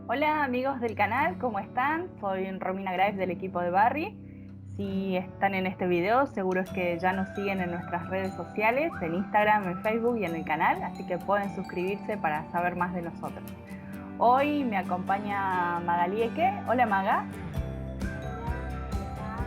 Hola amigos del canal, ¿cómo están? Soy Romina Graves del equipo de Barry. Si están en este video, seguro es que ya nos siguen en nuestras redes sociales, en Instagram, en Facebook y en el canal, así que pueden suscribirse para saber más de nosotros. Hoy me acompaña Magalieque. Hola Maga. Hola, ¿cómo estás?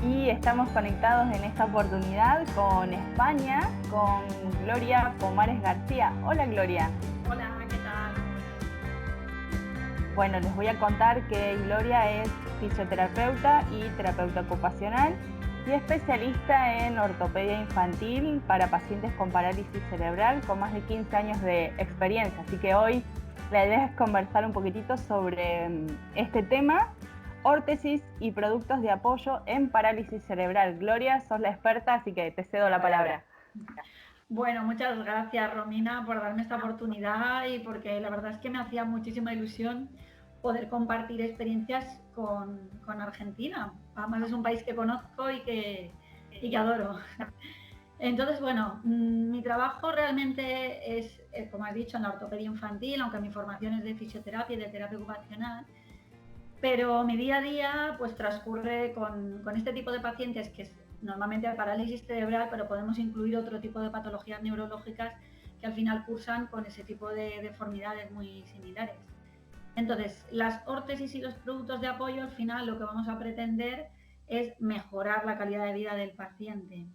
Y estamos conectados en esta oportunidad con España, con Gloria Pomares García. Hola Gloria. Hola, ¿qué tal? Muy buenas. Bueno, les voy a contar que Gloria es fisioterapeuta y terapeuta ocupacional y especialista en ortopedia infantil para pacientes con parálisis cerebral con más de 15 años de experiencia. Así que hoy la idea es conversar un poquitito sobre este tema, órtesis y productos de apoyo en parálisis cerebral. Gloria, sos la experta, así que te cedo la palabra. Bueno, muchas gracias, Romina, por darme esta oportunidad y porque la verdad es que me hacía muchísima ilusión poder compartir experiencias con Argentina. Además es un país que conozco y que adoro. Entonces, bueno, mi trabajo realmente es, como has dicho, en la ortopedia infantil, aunque mi formación es de fisioterapia y de terapia ocupacional. Pero mi día a día pues transcurre con este tipo de pacientes que es normalmente parálisis cerebral, pero podemos incluir otro tipo de patologías neurológicas que al final cursan con ese tipo de deformidades muy similares. Entonces, las órtesis y los productos de apoyo al final lo que vamos a pretender es mejorar la calidad de vida del paciente.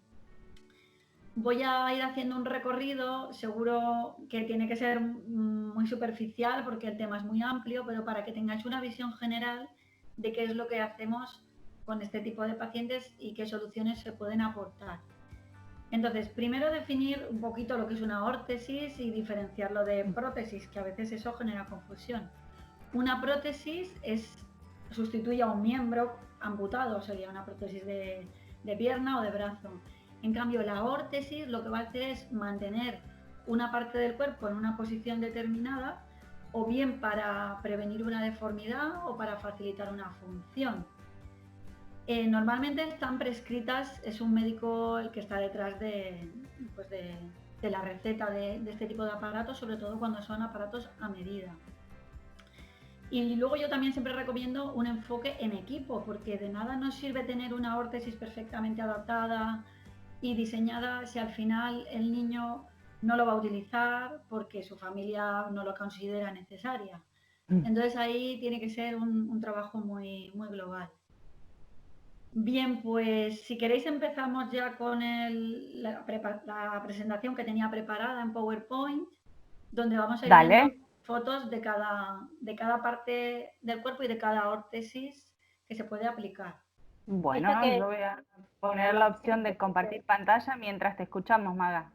Voy a ir haciendo un recorrido, seguro que tiene que ser muy superficial porque el tema es muy amplio, pero para que tengáis una visión general de qué es lo que hacemos con este tipo de pacientes y qué soluciones se pueden aportar. Entonces, primero definir un poquito lo que es una órtesis y diferenciarlo de prótesis, que a veces eso genera confusión. Una prótesis sustituye a un miembro amputado, sería una prótesis de pierna o de brazo. En cambio, la órtesis lo que va a hacer es mantener una parte del cuerpo en una posición determinada, o bien para prevenir una deformidad o para facilitar una función. Normalmente están prescritas, es un médico el que está detrás pues de la receta de este tipo de aparatos, sobre todo cuando son aparatos a medida. Y luego yo también siempre recomiendo un enfoque en equipo, porque de nada nos sirve tener una órtesis perfectamente adaptada y diseñada si al final el niño no lo va a utilizar porque su familia no lo considera necesaria. Entonces ahí tiene que ser un trabajo muy global. Bien, pues si queréis empezamos ya con la presentación que tenía preparada en PowerPoint, donde vamos a ir Dale. viendo fotos de cada parte del cuerpo y de cada órtesis que se puede aplicar. Bueno, Esto que, yo voy a poner la opción de compartir pantalla mientras te escuchamos, Maga.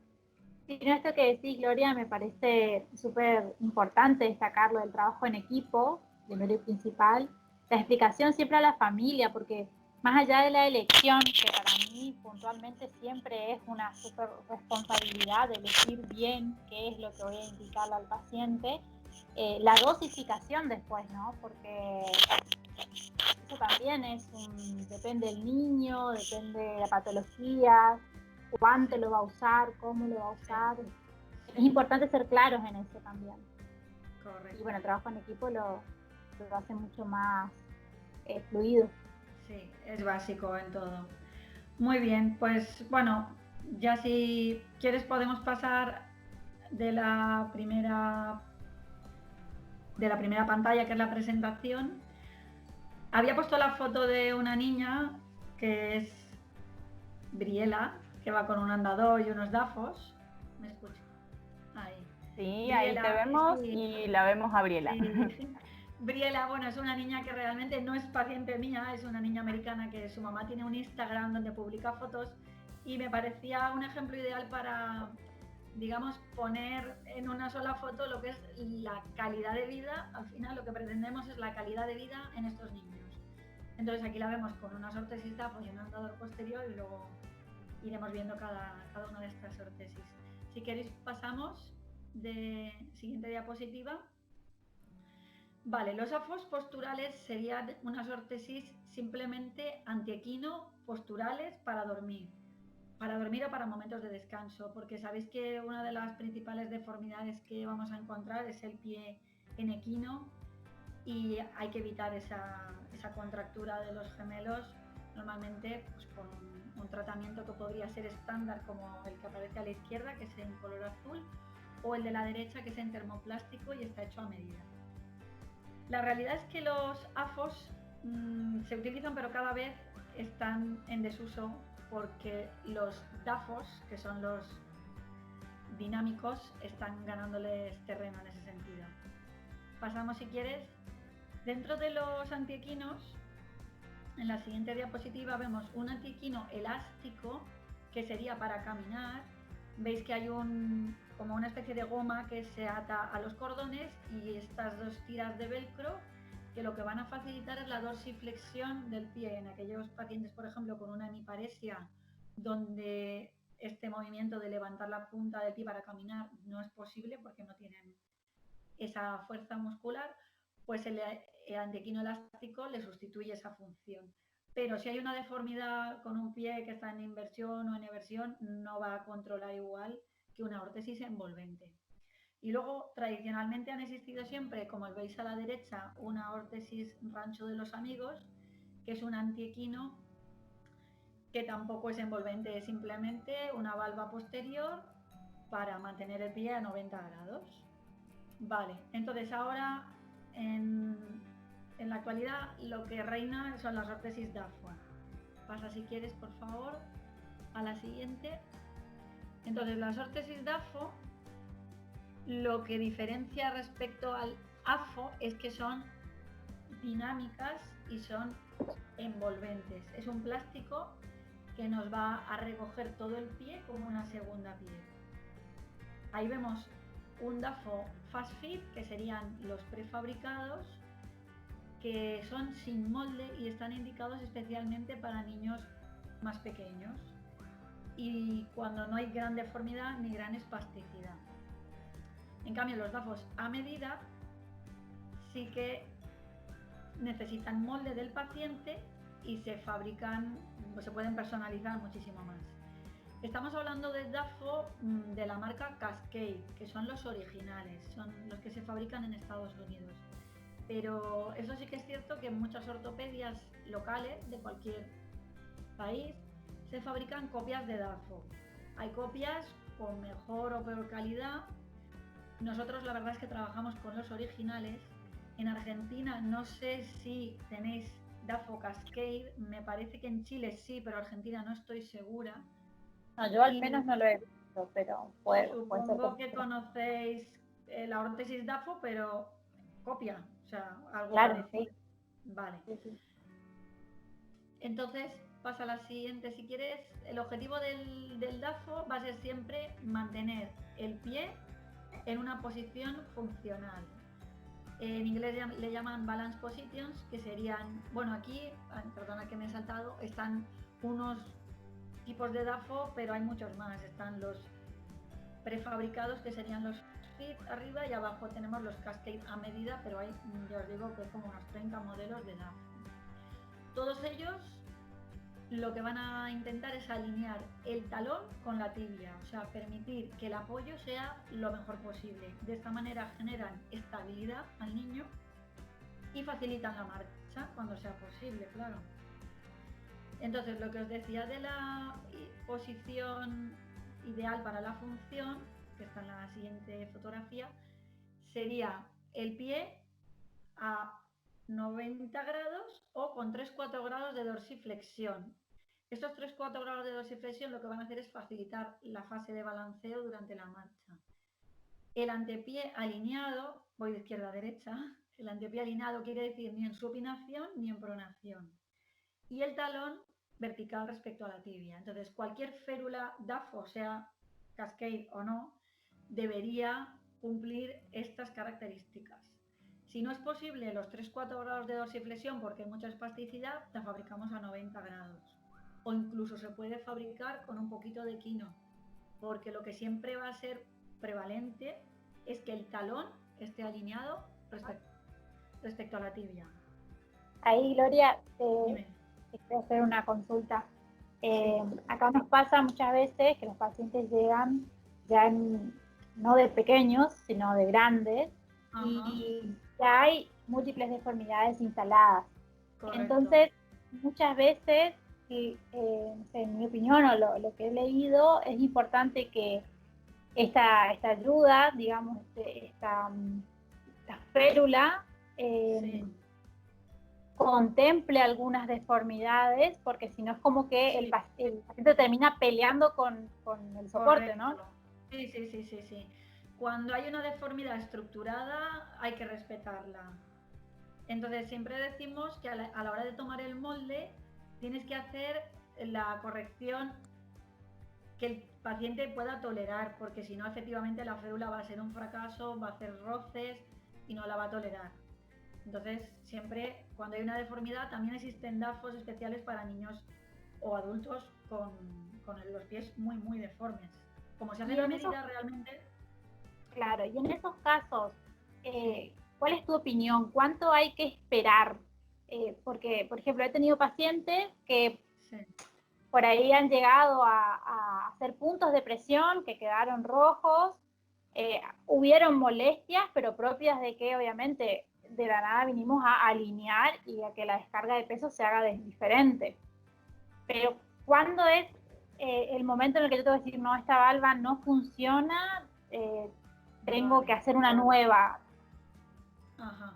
sí, no, esto que decís, Gloria, me parece súper importante destacarlo del trabajo en equipo, primero y principal, la explicación siempre a la familia, porque más allá de la elección, que para mí puntualmente siempre es una súper responsabilidad de elegir bien qué es lo que voy a indicarle al paciente, la dosificación después, ¿no? Porque eso también depende del niño, depende de la patología, cuánto lo va a usar, cómo lo va a Sí, usar. Es sí, importante ser claros en eso también. Y bueno, correcto. el trabajo en equipo lo hace mucho más fluido. Sí, es básico en todo. Muy bien, pues bueno, ya si quieres podemos pasar de la primera, de la primera pantalla, que es la presentación. Había puesto la foto de una niña que es Briela, que va con un andador y unos dafos. ¿Me escucho? Ahí. Sí, ahí te Briela, vemos sí, y la vemos a Briela. sí. Briela, bueno, es una niña que realmente no es paciente mía, es una niña americana que su mamá tiene un Instagram donde publica fotos y me parecía un ejemplo ideal para, digamos, poner en una sola foto lo que es la calidad de vida. Al final lo que pretendemos es la calidad de vida en estos niños. Entonces aquí la vemos con unas órtesis de apoyo y un andador posterior y luego iremos viendo cada una de estas órtesis. Si queréis pasamos de siguiente diapositiva. Vale, los AFOS posturales serían unas órtesis simplemente antiequino posturales para dormir o para momentos de descanso, porque sabéis que una de las principales deformidades que vamos a encontrar es el pie en equino y hay que evitar esa contractura de los gemelos, normalmente pues, con un tratamiento que podría ser estándar como el que aparece a la izquierda, que es en color azul, o el de la derecha, que es en termoplástico y está hecho a medida. La realidad es que los AFOS se utilizan, pero cada vez están en desuso porque los DAFOS, que son los dinámicos, están ganándoles terreno en ese sentido. Pasamos, si quieres. Dentro de los antiequinos, en la siguiente diapositiva vemos un antiequino elástico que sería para caminar. Veis que hay como una especie de goma que se ata a los cordones y estas dos tiras de velcro que lo que van a facilitar es la dorsiflexión del pie en aquellos pacientes, por ejemplo, con una hemiparesia, donde este movimiento de levantar la punta del pie para caminar no es posible porque no tienen esa fuerza muscular, pues el antiequino elástico le sustituye esa función. Pero si hay una deformidad con un pie que está en inversión o en eversión, no va a controlar igual que una órtesis envolvente. Y luego, tradicionalmente han existido siempre, como veis a la derecha, una órtesis rancho de los amigos, que es un antiequino que tampoco es envolvente, es simplemente una valva posterior para mantener el pie a 90 grados. Vale, entonces ahora en la actualidad lo que reina son las órtesis DAFO. Pasa, si quieres, por favor, a la siguiente. Entonces, las órtesis DAFO, lo que diferencia respecto al AFO es que son dinámicas y son envolventes. Es un plástico que nos va a recoger todo el pie como una segunda piel. Ahí vemos un DAFO Fast Fit, que serían los prefabricados, que son sin molde y están indicados especialmente para niños más pequeños y cuando no hay gran deformidad ni gran espasticidad. En cambio, los DAFOs a medida sí que necesitan molde del paciente y se fabrican, pues se pueden personalizar muchísimo más. Estamos hablando de DAFO de la marca Cascade, que son los originales, son los que se fabrican en Estados Unidos. Pero eso sí que es cierto que en muchas ortopedias locales de cualquier país se fabrican copias de DAFO. Hay copias con mejor o peor calidad. Nosotros la verdad es que trabajamos con los originales. En Argentina no sé si tenéis DAFO Cascade, me parece que en Chile sí, pero Argentina no estoy segura. No, yo al menos no lo he visto, pero puede ser. Supongo que conocéis la órtesis DAFO, pero copia, o sea, algo Claro, parecido. sí. Vale. Sí. Entonces, pasa a la siguiente, si quieres. El objetivo del DAFO va a ser siempre mantener el pie en una posición funcional. En inglés le llaman balance positions, que serían, bueno, aquí, perdona que me he saltado, están unos tipos de DAFO, pero hay muchos más. Están los prefabricados, que serían los Fit arriba, y abajo tenemos los Cascade a medida, pero hay, ya os digo, que como unos 30 modelos de DAFO. Todos ellos lo que van a intentar es alinear el talón con la tibia, o sea, permitir que el apoyo sea lo mejor posible. De esta manera generan estabilidad al niño y facilitan la marcha cuando sea posible, claro. Entonces, lo que os decía de la posición ideal para la función, que está en la siguiente fotografía, sería el pie a 90 grados o con 3-4 grados de dorsiflexión. Estos 3-4 grados de dorsiflexión lo que van a hacer es facilitar la fase de balanceo durante la marcha. El antepié alineado, voy de izquierda a derecha, el antepié alineado quiere decir ni en supinación ni en pronación. Y el talón vertical respecto a la tibia. Entonces, cualquier férula DAFO, sea Cascade o no, debería cumplir estas características. Si no es posible los 3-4 grados de dorsiflexión porque hay mucha espasticidad, la fabricamos a 90 grados. O incluso se puede fabricar con un poquito de quino, porque lo que siempre va a ser prevalente es que el talón esté alineado respecto a la tibia. Ahí, Gloria, Dime. quiero hacer una consulta. Acá nos pasa muchas veces que los pacientes llegan ya no de pequeños, sino de grandes, Ajá, y ya hay múltiples deformidades instaladas. correcto. Entonces, muchas veces, no sé, en mi opinión o lo que he leído, es importante que esta ayuda, digamos, esta férula, Sí, contemple algunas deformidades, porque si no es como que sí, el paciente termina peleando con el soporte, ¿no? correcto. Sí, sí, sí, sí, sí. Cuando hay una deformidad estructurada, hay que respetarla. Entonces, siempre decimos que a la hora de tomar el molde, tienes que hacer la corrección que el paciente pueda tolerar, porque si no, efectivamente la férula va a ser un fracaso, va a hacer roces y no la va a tolerar. Entonces, siempre cuando hay una deformidad, también existen DAFOs especiales para niños o adultos con los pies muy, muy deformes. Como se Y hacen a en esos, medida realmente, claro, y en esos casos, sí, ¿cuál es tu opinión? ¿Cuánto hay que esperar? Porque, por ejemplo, he tenido pacientes que sí. por ahí han llegado a hacer puntos de presión que quedaron rojos. Hubieron molestias, pero propias de que obviamente de la nada vinimos a alinear y a que la descarga de peso se haga diferente. Pero ¿cuándo es el momento en el que yo te voy a decir, no, esta valva no funciona, tengo Vale. que hacer una nueva? Ajá.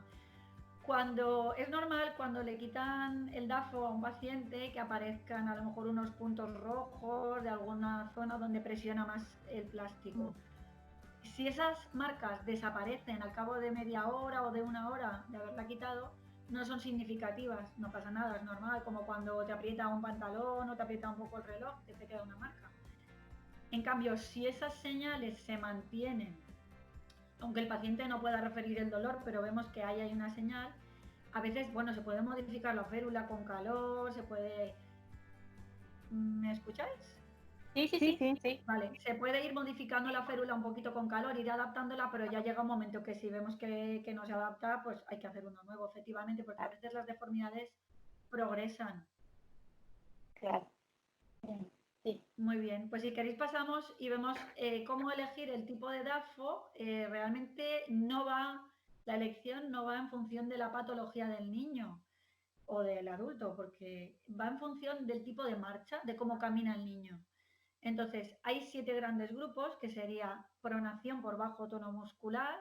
Cuando es normal, cuando le quitan el DAFO a un paciente, que aparezcan a lo mejor unos puntos rojos de alguna zona donde presiona más el plástico. Si esas marcas desaparecen al cabo de media hora o de una hora de haberla quitado, no son significativas, no pasa nada, es normal, como cuando te aprieta un pantalón o te aprieta un poco el reloj, que te queda una marca. En cambio, si esas señales se mantienen, aunque el paciente no pueda referir el dolor, pero vemos que ahí hay una señal, a veces, bueno, se puede modificar la férula con calor, se puede... ¿Me escucháis? Sí, sí, Sí, sí, sí. sí. Vale, se puede ir modificando la férula un poquito con calor, ir adaptándola, pero ya llega un momento que si vemos que no se adapta, pues hay que hacer uno nuevo, efectivamente, porque a Claro, veces las deformidades progresan. claro. Bien, sí. Muy bien, pues si queréis pasamos y vemos cómo elegir el tipo de DAFO. Realmente no va, la elección no va en función de la patología del niño o del adulto, porque va en función del tipo de marcha, de cómo camina el niño. Entonces, hay 7 grandes grupos, que sería pronación por bajo tono muscular,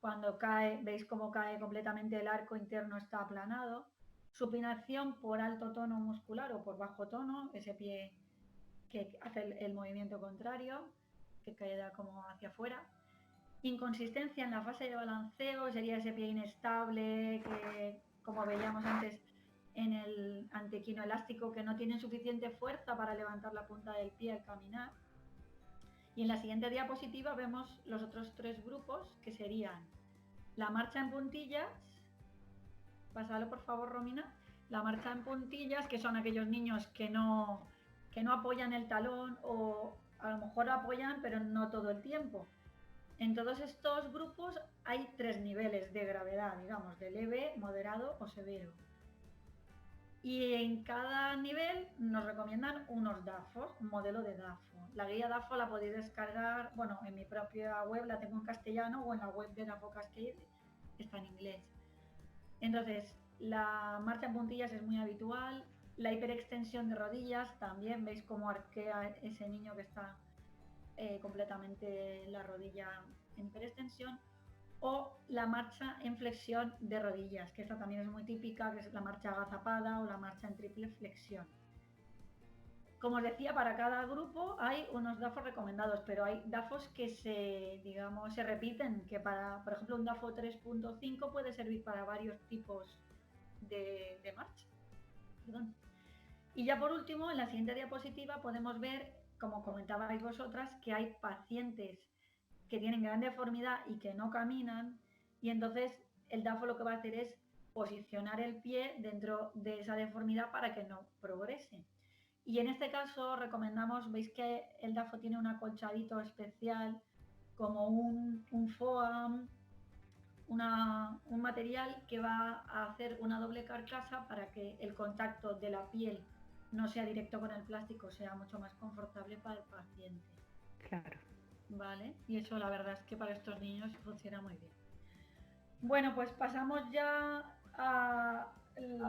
cuando cae, veis cómo cae completamente el arco interno, está aplanado. Supinación por alto tono muscular o por bajo tono, ese pie que hace el movimiento contrario, que queda como hacia afuera. Inconsistencia en la fase de balanceo, sería ese pie inestable que, como veíamos antes, en el antequino elástico, que no tienen suficiente fuerza para levantar la punta del pie al caminar. Y en la siguiente diapositiva vemos los otros 3 grupos, que serían la marcha en puntillas. Pásalo por favor, Romina. La marcha en puntillas, que son aquellos niños que no apoyan el talón, o a lo mejor apoyan pero no todo el tiempo. En todos estos grupos hay 3 niveles de gravedad, digamos, de leve, moderado o severo. Y en cada nivel nos recomiendan unos DAFOs, un modelo de DAFO. La guía DAFO la podéis descargar, bueno, en mi propia web la tengo en castellano, o en la web de DAFO Cascade está en inglés. Entonces, la marcha en puntillas es muy habitual. La hiperextensión de rodillas, también veis cómo arquea ese niño que está completamente la rodilla en hiperextensión. O la marcha en flexión de rodillas, que esta también es muy típica, que es la marcha agazapada o la marcha en triple flexión. Como os decía, para cada grupo hay unos DAFOs recomendados, pero hay DAFOs que se repiten, que para, por ejemplo, un DAFO 3.5 puede servir para varios tipos de marcha. Perdón. Y ya por último, en la siguiente diapositiva podemos ver, como comentabais vosotras, que hay pacientes que tienen gran deformidad y que no caminan, y entonces el DAFO lo que va a hacer es posicionar el pie dentro de esa deformidad para que no progrese. Y en este caso recomendamos, veis que el DAFO tiene un acolchadito especial, como un foam, un material que va a hacer una doble carcasa para que el contacto de la piel no sea directo con el plástico, sea mucho más confortable para el paciente. Claro. ¿Vale? Y eso la verdad es que para estos niños funciona muy bien. Bueno, pues pasamos ya a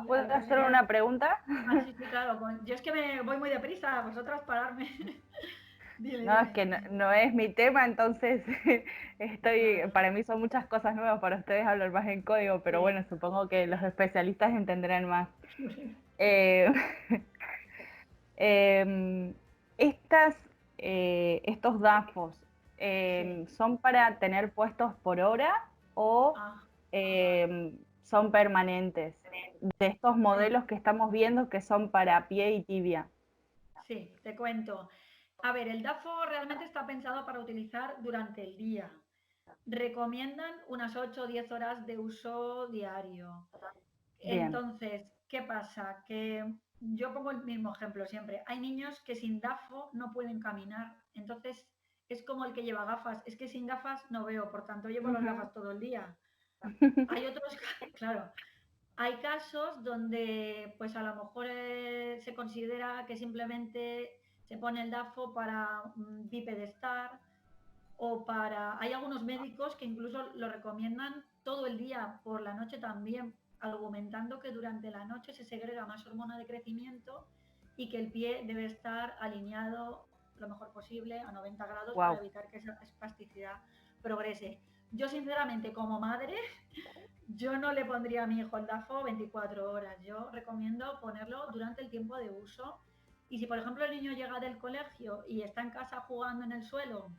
¿Puedo lo que hacer sería... una pregunta? Ah, sí, sí, claro. Yo es que me voy muy deprisa, vosotras pararme. Dime, No, es dime. que no es mi tema, entonces Nada. para mí son muchas cosas nuevas, para ustedes hablar más en código, pero Sí. bueno, supongo que los especialistas entenderán más. Eh, em, estas, estos DAFOs, Sí. ¿son para tener puestos por hora o Ah, son permanentes? De estos sí. modelos que estamos viendo que son para pie y tibia. Sí, te cuento. A ver, el DAFO realmente está pensado para utilizar durante el día. Recomiendan unas 8 o 10 horas de uso diario. Bien. Entonces, ¿qué pasa? Que yo pongo el mismo ejemplo siempre. Hay niños que sin DAFO no pueden caminar. Entonces, es como el que lleva gafas. Es que sin gafas no veo, por tanto, llevo las Ujú. gafas todo el día. Hay otros, claro, hay casos donde pues a lo mejor se considera que simplemente se pone el DAFO para bipedestar o para... Hay algunos médicos que incluso lo recomiendan todo el día, por la noche también, argumentando que durante la noche se segrega más hormona de crecimiento y que el pie debe estar alineado lo mejor posible a 90 grados para Wow. evitar que esa espasticidad progrese. Yo sinceramente como madre yo no le pondría a mi hijo el DAFO 24 horas. Yo recomiendo ponerlo durante el tiempo de uso. Y si, por ejemplo, el niño llega del colegio y está en casa jugando en el suelo,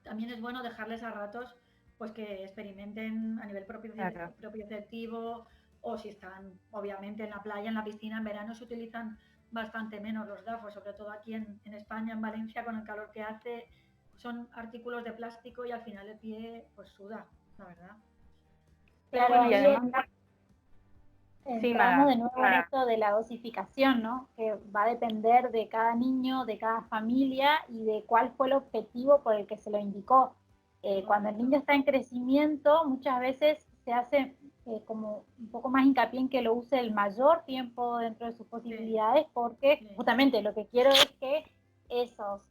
también es bueno dejarles a ratos pues que experimenten a nivel Claro. propioceptivo o si están obviamente en la playa, en la piscina, en verano se utilizan bastante menos los DAFos, sobre todo aquí en España, en Valencia, con el calor que hace, son artículos de plástico y al final el pie pues suda, la verdad. Pero Claro, bueno, Y ahí además, sí, entramos nada. de nuevo en esto de la dosificación, ¿no? Que va a depender de cada niño, de cada familia y de cuál fue el objetivo por el que se lo indicó. Cuando el niño correcto. está en crecimiento, muchas veces se hace como un poco más hincapié en que lo use el mayor tiempo dentro de sus Sí, posibilidades, porque sí, justamente lo que quiero es que o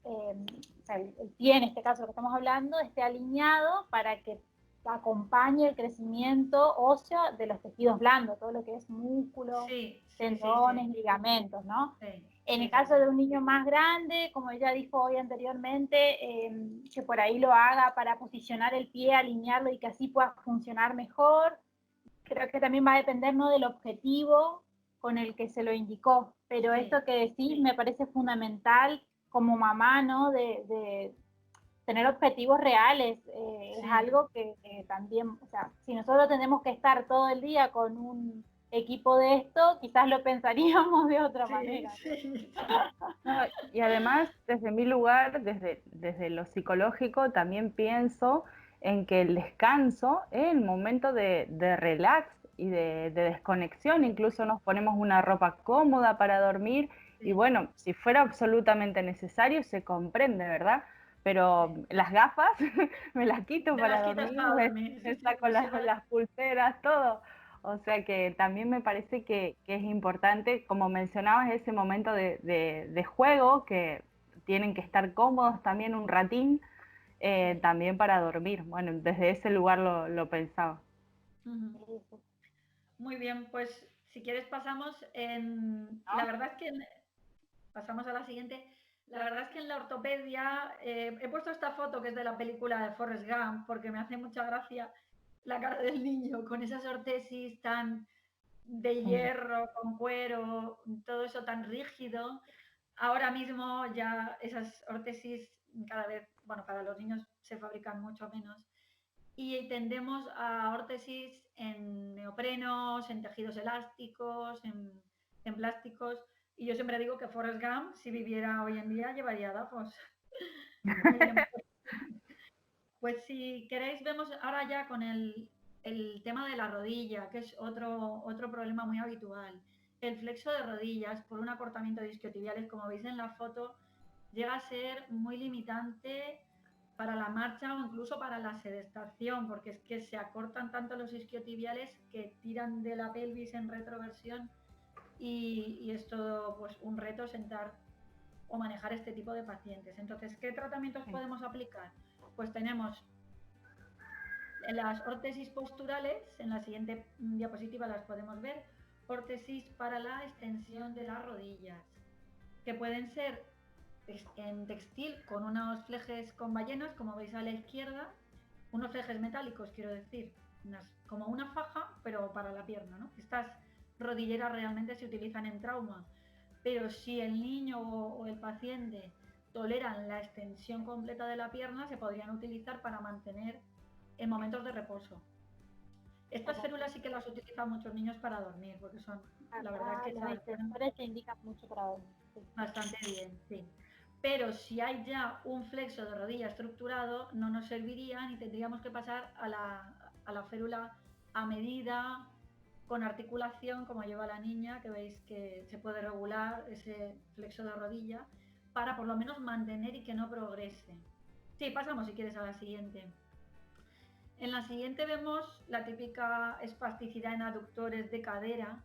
sea, el pie en este caso que estamos hablando, esté alineado para que acompañe el crecimiento óseo de los tejidos blandos, todo lo que es músculos, sí, sí, sí, tendones, sí, ligamentos, ¿no? sí, En sí, el sí, caso de sí. un niño más grande, como ella dijo hoy anteriormente, que por ahí lo haga para posicionar el pie, alinearlo y que así pueda funcionar mejor, creo que también va a depender, ¿no?, del objetivo con el que se lo indicó. Pero Sí, esto que decís me parece fundamental como mamá, ¿no? De tener objetivos reales. Es sí. algo que también, o sea, si nosotros tenemos que estar todo el día con un equipo de esto, quizás lo pensaríamos de otra Sí, manera, ¿no? sí, sí, No, y además, desde mi lugar, desde lo psicológico, también pienso en que el descanso es el momento de relax y de desconexión. sí, Incluso nos ponemos una ropa cómoda para dormir y sí, bueno, si fuera absolutamente necesario, se comprende, ¿verdad? Pero sí. las gafas me las quito Te para las quitas dormir, para dormir. Sí, me sí, saco pues sí, las pulseras, todo. O sea que también me parece que es importante, como mencionabas, ese momento de juego, que tienen que estar cómodos también un ratín, sí. también para dormir. Bueno, desde ese lugar lo pensaba. Ujú. Eso. Muy bien, pues si quieres pasamos en... La ¿No? verdad es que pasamos a la siguiente. La verdad es que en la ortopedia he puesto esta foto que es de la película de Forrest Gump porque me hace mucha gracia la cara del niño con esas ortesis tan de Mm. hierro, con cuero, todo eso tan rígido. Ahora mismo ya esas órtesis cada vez, bueno, para los niños se fabrican mucho menos y tendemos a órtesis en neoprenos, en tejidos elásticos, en plásticos. Y yo siempre digo que Forrest Gump, si viviera hoy en día, llevaría DAFOS. Muy bien, pues si queréis, vemos ahora ya con el tema de la rodilla, que es otro problema muy habitual. El flexo de rodillas por un acortamiento de isquiotibiales, como veis en la foto, llega a ser muy limitante para la marcha o incluso para la sedestación, porque es que se acortan tanto los isquiotibiales que tiran de la pelvis en retroversión y es todo pues, un reto sentar o manejar este tipo de pacientes. Entonces, ¿qué tratamientos Sí. podemos aplicar? Pues tenemos las órtesis posturales, en la siguiente diapositiva las podemos ver, órtesis para la extensión de las rodillas, que pueden ser en textil con unos flejes con ballenas, como veis a la izquierda, unos flejes metálicos, quiero decir, como una faja, pero para la pierna, ¿no? Estas rodilleras realmente se utilizan en trauma, pero si el niño o el paciente toleran la extensión completa de la pierna, se podrían utilizar para mantener en momentos de reposo. Estas férulas sí que las utilizan muchos niños para dormir, porque son, la verdad es que los extensores se indican mucho para dormir. Sí. Bastante bien, sí. Pero si hay ya un flexo de rodilla estructurado, no nos servirían y tendríamos que pasar a la férula a medida, con articulación, como lleva la niña, que veis que se puede regular ese flexo de rodilla, para por lo menos mantener y que no progrese. Sí, pasamos si quieres a la siguiente. En la siguiente vemos la típica espasticidad en aductores de cadera,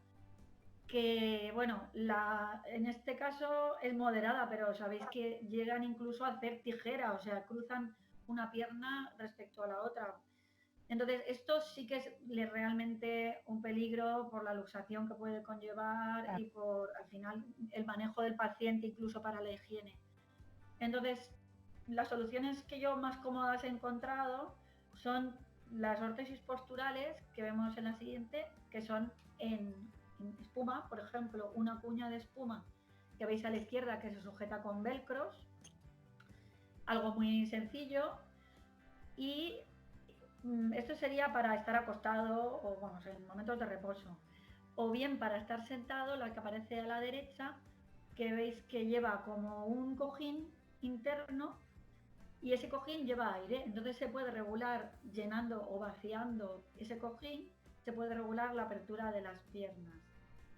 que bueno, en este caso es moderada, pero sabéis que llegan incluso a hacer tijera, o sea, cruzan una pierna respecto a la otra. Entonces, esto sí que es realmente un peligro por la luxación que puede conllevar y por, al final, el manejo del paciente, incluso para la higiene. Entonces, las soluciones que yo más cómodas he encontrado son las órtesis posturales, que vemos en la siguiente, que son en espuma, por ejemplo, una cuña de espuma que veis a la izquierda que se sujeta con velcros, algo muy sencillo, y esto sería para estar acostado o bueno, en momentos de reposo, o bien para estar sentado, la que aparece a la derecha, que veis que lleva como un cojín interno y ese cojín lleva aire, entonces se puede regular llenando o vaciando ese cojín, se puede regular la apertura de las piernas.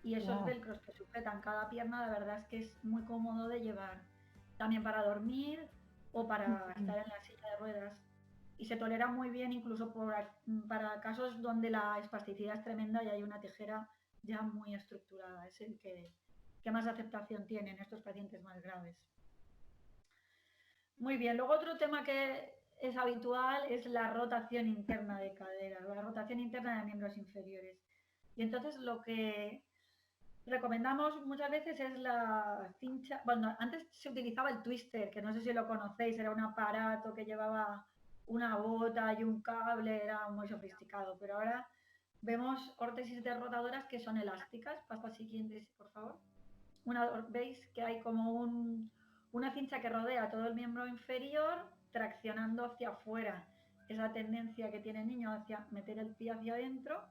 Y esos velcros que sujetan cada pierna, la verdad es que es muy cómodo de llevar, también para dormir o para estar en la silla de ruedas. Y se tolera muy bien incluso para casos donde la espasticidad es tremenda y hay una tijera ya muy estructurada. Es el que más aceptación tiene en estos pacientes más graves. Muy bien, luego otro tema que es habitual es la rotación interna de cadera, la rotación interna de miembros inferiores. Y entonces lo que recomendamos muchas veces es la cincha. Bueno, antes se utilizaba el twister, que no sé si lo conocéis, era un aparato que llevaba una bota y un cable, era muy sofisticado, pero ahora vemos órtesis de rotadoras que son elásticas. Pasa siguiente, por favor. Veis que hay como una cincha que rodea todo el miembro inferior, traccionando hacia afuera. Esa tendencia que tiene el niño hacia meter el pie hacia adentro,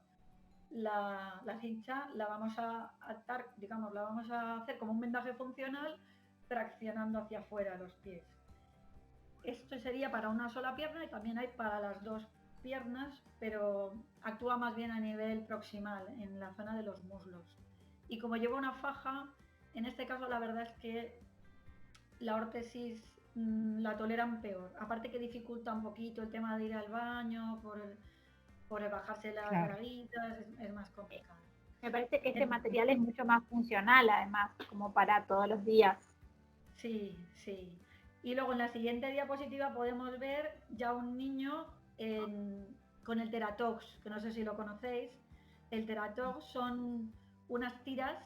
la cincha la vamos a atar, digamos, la vamos a hacer como un vendaje funcional, traccionando hacia afuera los pies. Esto sería para una sola pierna y también hay para las dos piernas, pero actúa más bien a nivel proximal, en la zona de los muslos. Y como lleva una faja, en este caso la verdad es que la órtesis la toleran peor. Aparte que dificulta un poquito el tema de ir al baño, por bajarse las braguitas, es más complicado. Me parece que este material es mucho más funcional, además, como para todos los días. Sí, sí. Y luego en la siguiente diapositiva podemos ver ya un niño con el Teratox, que no sé si lo conocéis. El Teratox son unas tiras,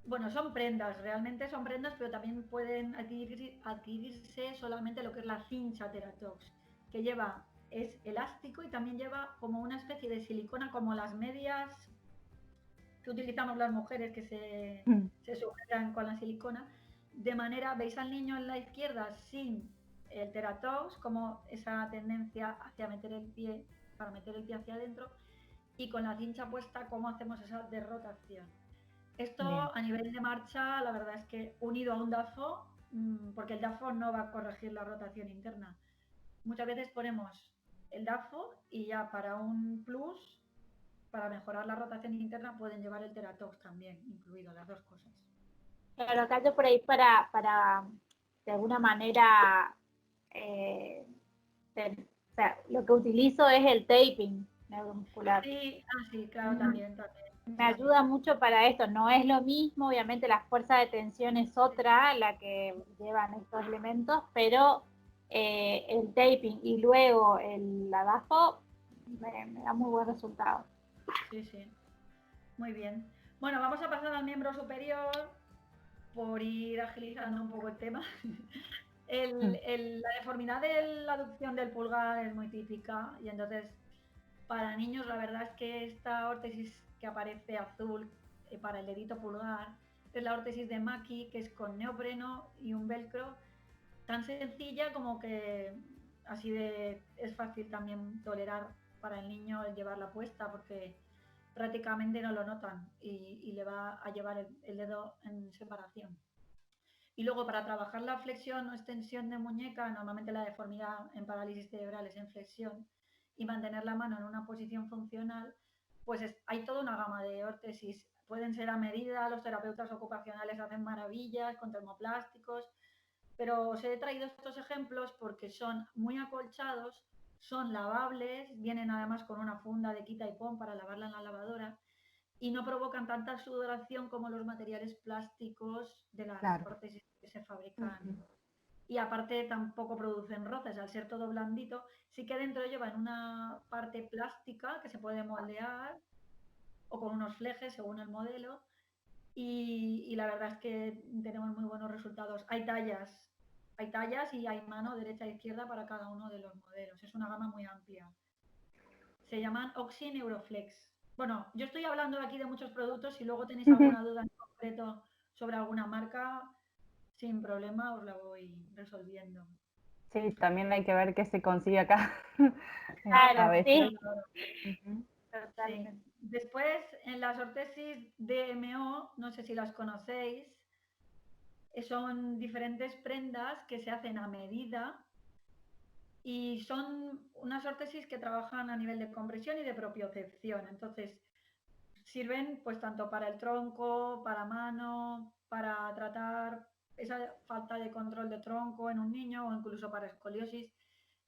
bueno, son prendas, realmente son prendas, pero también pueden adquirirse solamente lo que es la cincha Teratox, que es elástico y también lleva como una especie de silicona, como las medias que utilizamos las mujeres que se sujetan con la silicona. De manera, veis al niño en la izquierda sin el Teratox, como esa tendencia hacia meter el pie, para meter el pie hacia adentro, y con la cincha puesta, cómo hacemos esa derrotación. Esto bien. A nivel de marcha, la verdad es que unido a un DAFO, porque el DAFO no va a corregir la rotación interna. Muchas veces ponemos el DAFO y ya para un plus, para mejorar la rotación interna, pueden llevar el Teratox también, incluido las dos cosas. Claro, acá yo por ahí para de alguna manera, o sea, lo que utilizo es el taping neuromuscular. Sí, sí, claro, también. Me ayuda mucho para esto, no es lo mismo, obviamente la fuerza de tensión es otra, la que llevan estos elementos, pero el taping y luego el DAFO me da muy buen resultado. Sí, sí. Muy bien. Bueno, vamos a pasar al miembro superior por ir agilizando un poco el tema. La deformidad de la aducción del pulgar es muy típica y entonces para niños la verdad es que esta órtesis que aparece azul para el dedito pulgar es la órtesis de Maki, que es con neopreno y un velcro tan sencilla como que así de es fácil también tolerar para el niño el llevarla puesta porque prácticamente no lo notan y le va a llevar el dedo en separación. Y luego para trabajar la flexión o extensión de muñeca, normalmente la deformidad en parálisis cerebral es en flexión, y mantener la mano en una posición funcional, pues hay toda una gama de órtesis. Pueden ser a medida, los terapeutas ocupacionales hacen maravillas con termoplásticos, pero os he traído estos ejemplos porque son muy acolchados, son lavables, vienen además con una funda de quita y pon para lavarla en la lavadora y no provocan tanta sudoración como los materiales plásticos de las órtesis que se fabrican. Y aparte tampoco producen roces, al ser todo blandito, sí que dentro llevan una parte plástica que se puede moldear o con unos flejes según el modelo y la verdad es que tenemos muy buenos resultados. Hay tallas y hay mano derecha e izquierda para cada uno de los modelos. Es una gama muy amplia. Se llaman Oxy Neuroflex. Bueno, yo estoy hablando aquí de muchos productos. Si luego tenéis alguna duda en concreto sobre alguna marca, sin problema os la voy resolviendo. Sí, también hay que ver qué se consigue acá. Claro, sí. Sí. Después, en las órtesis DMO, no sé si las conocéis, son diferentes prendas que se hacen a medida y son unas órtesis que trabajan a nivel de compresión y de propiocepción. Entonces, sirven pues tanto para el tronco, para mano, para tratar esa falta de control de tronco en un niño o incluso para escoliosis.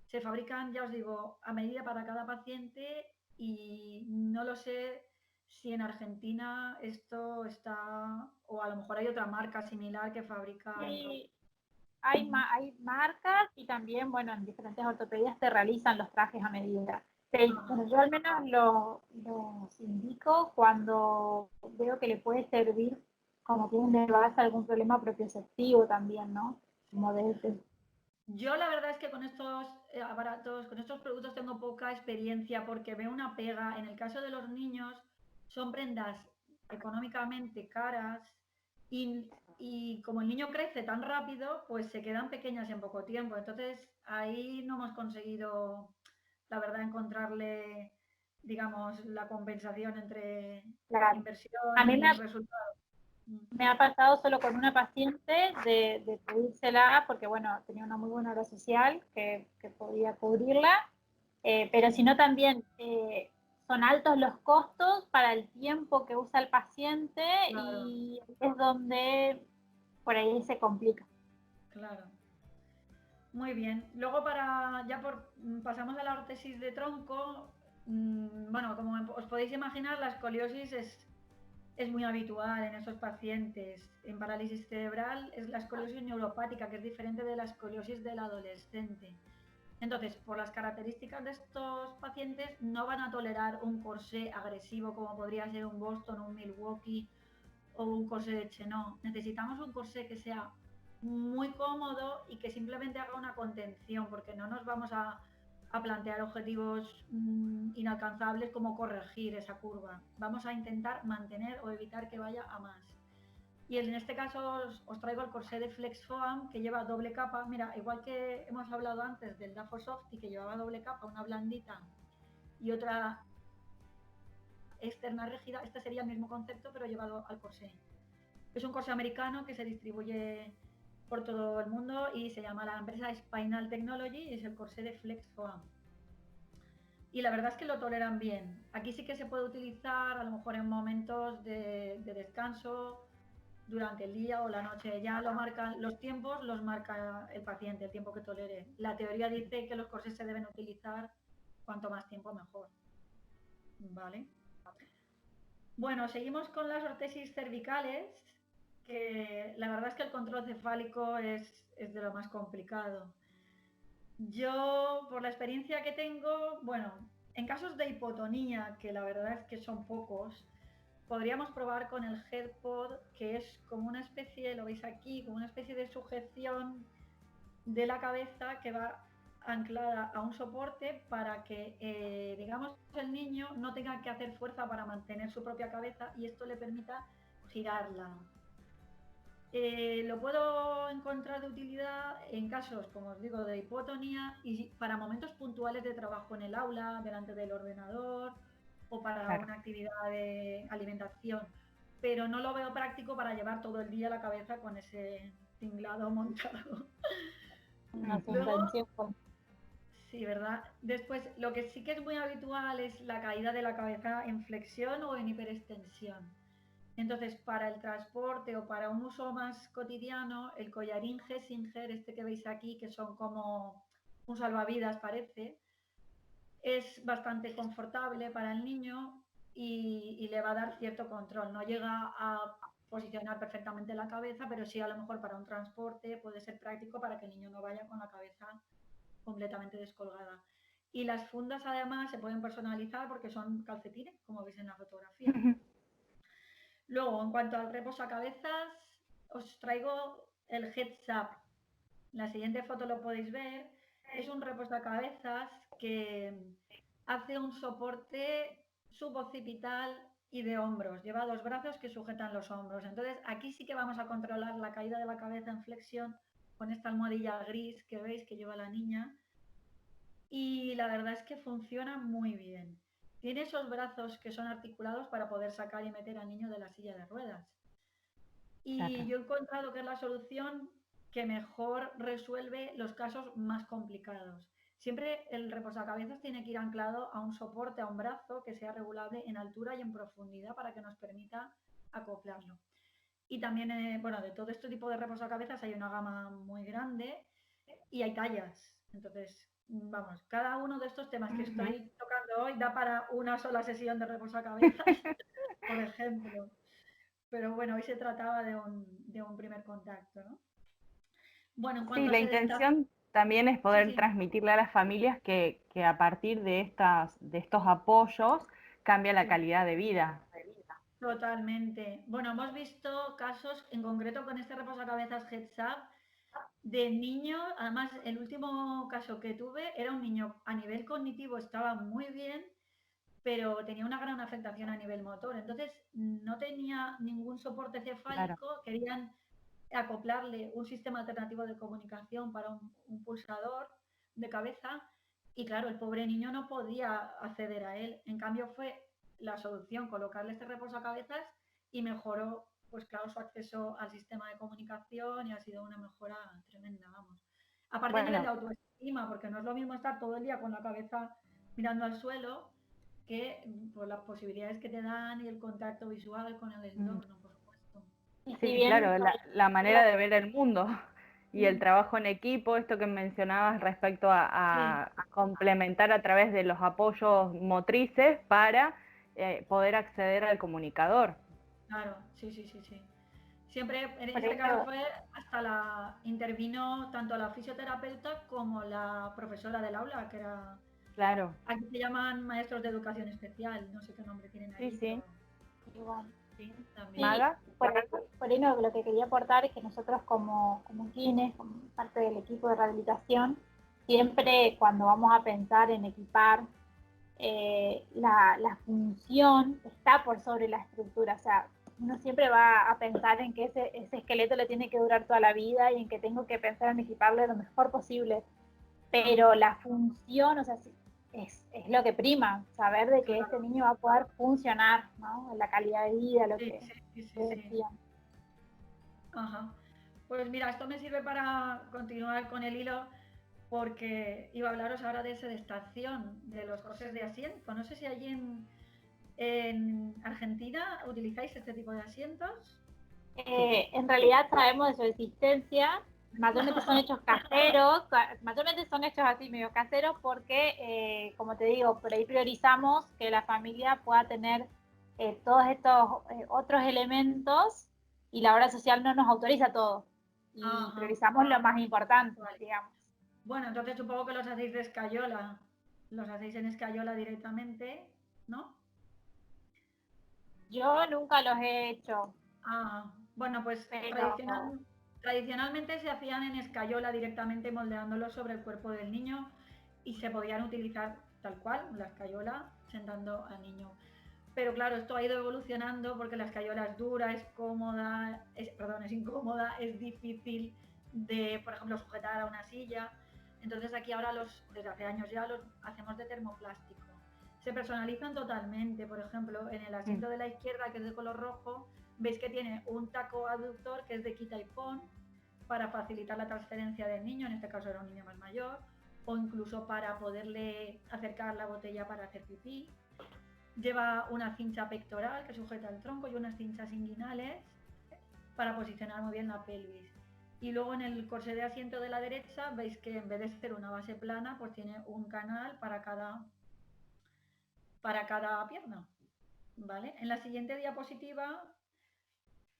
Se fabrican, ya os digo, a medida para cada paciente y no lo sé si en Argentina esto está, o a lo mejor hay otra marca similar que fabrica. Sí, hay marcas y también, bueno, en diferentes ortopedias te realizan los trajes a medida. Bueno, yo al menos los indico cuando veo que le puede servir como tienen de base algún problema propioceptivo también, ¿no? Como Yo la verdad es que con estos aparatos, con estos productos tengo poca experiencia porque veo una pega. En el caso de los niños son prendas económicamente caras y como el niño crece tan rápido, pues se quedan pequeñas en poco tiempo. Entonces ahí no hemos conseguido, la verdad, encontrarle, digamos, la compensación entre inversión y resultado. Me ha pasado solo con una paciente de pedírsela, porque bueno, tenía una muy buena obra social que podía cubrirla, pero si no también son altos los costos para el tiempo que usa el paciente y es donde por ahí se complica. Claro. Muy bien. Luego pasamos a la órtesis de tronco. Bueno, como os podéis imaginar, la escoliosis es muy habitual en esos pacientes. En parálisis cerebral es la escoliosis neuropática, que es diferente de la escoliosis del adolescente. Entonces, por las características de estos pacientes, no van a tolerar un corsé agresivo como podría ser un Boston, un Milwaukee o un corsé de Chenot. Necesitamos un corsé que sea muy cómodo y que simplemente haga una contención, porque no nos vamos a plantear objetivos inalcanzables como corregir esa curva. Vamos a intentar mantener o evitar que vaya a más. Y en este caso os traigo el corsé de Flex Foam que lleva doble capa. Mira, igual que hemos hablado antes del Dafo Softy que llevaba doble capa, una blandita y otra externa rígida, este sería el mismo concepto pero llevado al corsé. Es un corsé americano que se distribuye por todo el mundo y se llama la empresa Spinal Technology y es el corsé de Flex Foam. Y la verdad es que lo toleran bien. Aquí sí que se puede utilizar a lo mejor en momentos de descanso durante el día o la noche. Ya lo marcan los tiempos, los marca el paciente, el tiempo que tolere. La teoría dice que los corsés se deben utilizar cuanto más tiempo mejor. ¿Vale? Bueno, seguimos con las órtesis cervicales, que la verdad es que el control cefálico es de lo más complicado. Yo, por la experiencia que tengo, bueno, En casos de hipotonía, que la verdad es que son pocos, podríamos probar con el HeadPod, que es como una especie, lo veis aquí, como una especie de sujeción de la cabeza que va anclada a un soporte para que, digamos, el niño no tenga que hacer fuerza para mantener su propia cabeza y esto le permita girarla. Lo puedo encontrar de utilidad en casos, como os digo, de hipotonía y para momentos puntuales de trabajo en el aula, delante del ordenador o para una actividad de alimentación, pero no lo veo práctico para llevar todo el día la cabeza con ese tinglado montado. Luego, sí, ¿verdad? Después, lo que sí que es muy habitual es la caída de la cabeza en flexión o en hiperextensión. Entonces, para el transporte o para un uso más cotidiano, el collarín Hessinger, este que veis aquí, que son como un salvavidas parece, es bastante confortable para el niño y le va a dar cierto control. No llega a posicionar perfectamente la cabeza, pero sí a lo mejor para un transporte puede ser práctico para que el niño no vaya con la cabeza completamente descolgada. Y las fundas además se pueden personalizar porque son calcetines, como veis en la fotografía. Luego, en cuanto al reposacabezas, os traigo el Heads Up. La siguiente foto lo podéis ver. Es un reposacabezas que hace un soporte suboccipital y de hombros. Lleva dos brazos que sujetan los hombros. Entonces, aquí sí que vamos a controlar la caída de la cabeza en flexión con esta almohadilla gris que veis que lleva la niña. Y la verdad es que funciona muy bien. Tiene esos brazos que son articulados para poder sacar y meter al niño de la silla de ruedas. Y yo he encontrado que es la solución que mejor resuelve los casos más complicados. Siempre el reposacabezas tiene que ir anclado a un soporte, a un brazo que sea regulable en altura y en profundidad para que nos permita acoplarlo. Y también, bueno, de todo este tipo de reposacabezas hay una gama muy grande y hay tallas. Entonces, vamos, cada uno de estos temas que estoy tocando hoy da para una sola sesión de reposacabezas, por ejemplo. Pero bueno, hoy se trataba de un primer contacto, ¿no? Bueno, en Sí, cuanto a la intención también es poder transmitirle a las familias que a partir de estos apoyos cambia la calidad de vida. Totalmente. Bueno, hemos visto casos, en concreto con este reposacabezas Heads Up, de niños, además el último caso que tuve era un niño a nivel cognitivo, estaba muy bien, pero tenía una gran afectación a nivel motor. Entonces no tenía ningún soporte cefálico, querían acoplarle un sistema alternativo de comunicación para un pulsador de cabeza y claro, el pobre niño no podía acceder a él. En cambio fue la solución colocarle este reposacabezas y mejoró, pues claro, su acceso al sistema de comunicación y ha sido una mejora tremenda, vamos. Aparte a nivel de autoestima, porque no es lo mismo estar todo el día con la cabeza mirando al suelo que pues, las posibilidades que te dan y el contacto visual con el entorno, por supuesto. Sí, claro, la manera de ver el mundo y el trabajo en equipo, esto que mencionabas respecto a complementar a través de los apoyos motrices para poder acceder al comunicador. Claro, sí. Siempre, en este caso fue intervino tanto la fisioterapeuta como la profesora del aula, que era... Claro. Aquí se llaman maestros de educación especial, no sé qué nombre tienen ahí. Sí. Igual. Sí, también. ¿Maga? Por ahí lo que quería aportar es que nosotros como kines, como parte del equipo de rehabilitación, siempre cuando vamos a pensar en equipar, la función está por sobre la estructura. O sea, uno siempre va a pensar en que ese esqueleto le tiene que durar toda la vida y en que tengo que pensar en equiparle lo mejor posible. Pero la función, o sea, es lo que prima, saber de que este niño va a poder funcionar, ¿no? La calidad de vida, lo que decían. Ajá. Pues mira, esto me sirve para continuar con el hilo porque iba a hablaros ahora de sedestación, de los corsés de asiento. No sé si allí en Argentina utilizáis este tipo de asientos. En realidad sabemos de su existencia, mayormente son hechos caseros, mayormente son hechos así medio caseros porque, como te digo, por ahí priorizamos que la familia pueda tener todos estos otros elementos y la obra social no nos autoriza todo y priorizamos lo más importante, digamos. Bueno, entonces supongo que los hacéis de escayola. los hacéis en escayola directamente, ¿no? Yo nunca los he hecho, Bueno, pues pero tradicionalmente se hacían en escayola directamente moldeándolos sobre el cuerpo del niño y se podían utilizar tal cual, la escayola, sentando al niño. Pero claro, esto ha ido evolucionando porque la escayola es dura, es incómoda, es difícil de, por ejemplo, sujetar a una silla. Entonces aquí ahora desde hace años ya los hacemos de termoplástico. Se personalizan totalmente, por ejemplo, en el asiento de la izquierda, que es de color rojo, veis que tiene un taco aductor que es de quita y pon para facilitar la transferencia del niño, en este caso era un niño más mayor, o incluso para poderle acercar la botella para hacer pipí. Lleva una cincha pectoral que sujeta el tronco y unas cinchas inguinales para posicionar muy bien la pelvis. Y luego en el corsé de asiento de la derecha veis que en vez de ser una base plana, pues tiene un canal para cada pierna. ¿Vale? En la siguiente diapositiva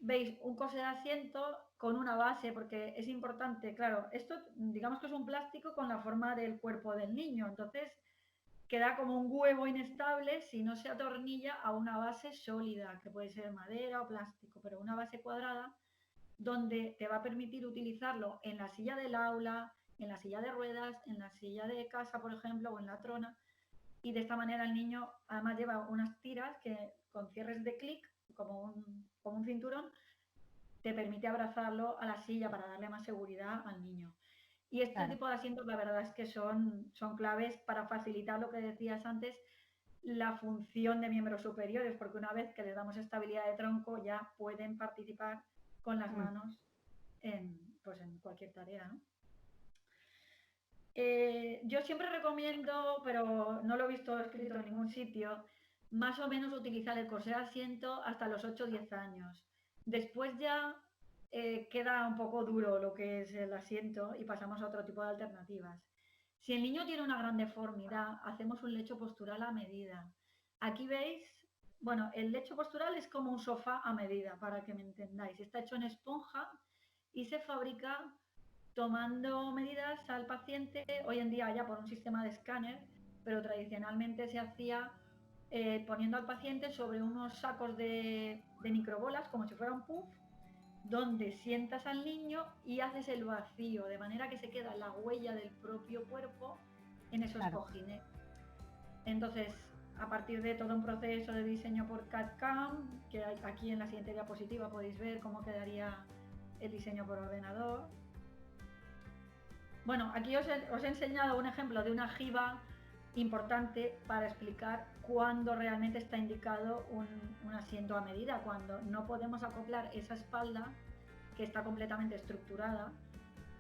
veis un corsé de asiento con una base, porque es importante, claro, esto digamos que es un plástico con la forma del cuerpo del niño, entonces queda como un huevo inestable si no se atornilla a una base sólida, que puede ser madera o plástico, pero una base cuadrada donde te va a permitir utilizarlo en la silla del aula, en la silla de ruedas, en la silla de casa, por ejemplo, o en la trona. Y de esta manera el niño además lleva unas tiras que con cierres de clic, como un cinturón, te permite abrazarlo a la silla para darle más seguridad al niño. Y este tipo de asientos, la verdad es que son claves para facilitar lo que decías antes, la función de miembros superiores, porque una vez que les damos estabilidad de tronco ya pueden participar con las manos pues en cualquier tarea, ¿no? Yo siempre recomiendo, pero no lo he visto escrito en ningún sitio, más o menos utilizar el corsé de asiento hasta los 8 o 10 años. Después ya queda un poco duro lo que es el asiento y pasamos a otro tipo de alternativas. Si el niño tiene una gran deformidad, hacemos un lecho postural a medida. Aquí veis, bueno, el lecho postural es como un sofá a medida, para que me entendáis. Está hecho en esponja y se fabrica tomando medidas al paciente, hoy en día ya por un sistema de escáner, pero tradicionalmente se hacía poniendo al paciente sobre unos sacos de microbolas, como si fuera un puff, donde sientas al niño y haces el vacío, de manera que se queda la huella del propio cuerpo en esos cojines. Entonces, a partir de todo un proceso de diseño por CAD/CAM, que aquí en la siguiente diapositiva podéis ver cómo quedaría el diseño por ordenador. Bueno, aquí os he enseñado un ejemplo de una jiba importante para explicar cuándo realmente está indicado un asiento a medida, cuando no podemos acoplar esa espalda que está completamente estructurada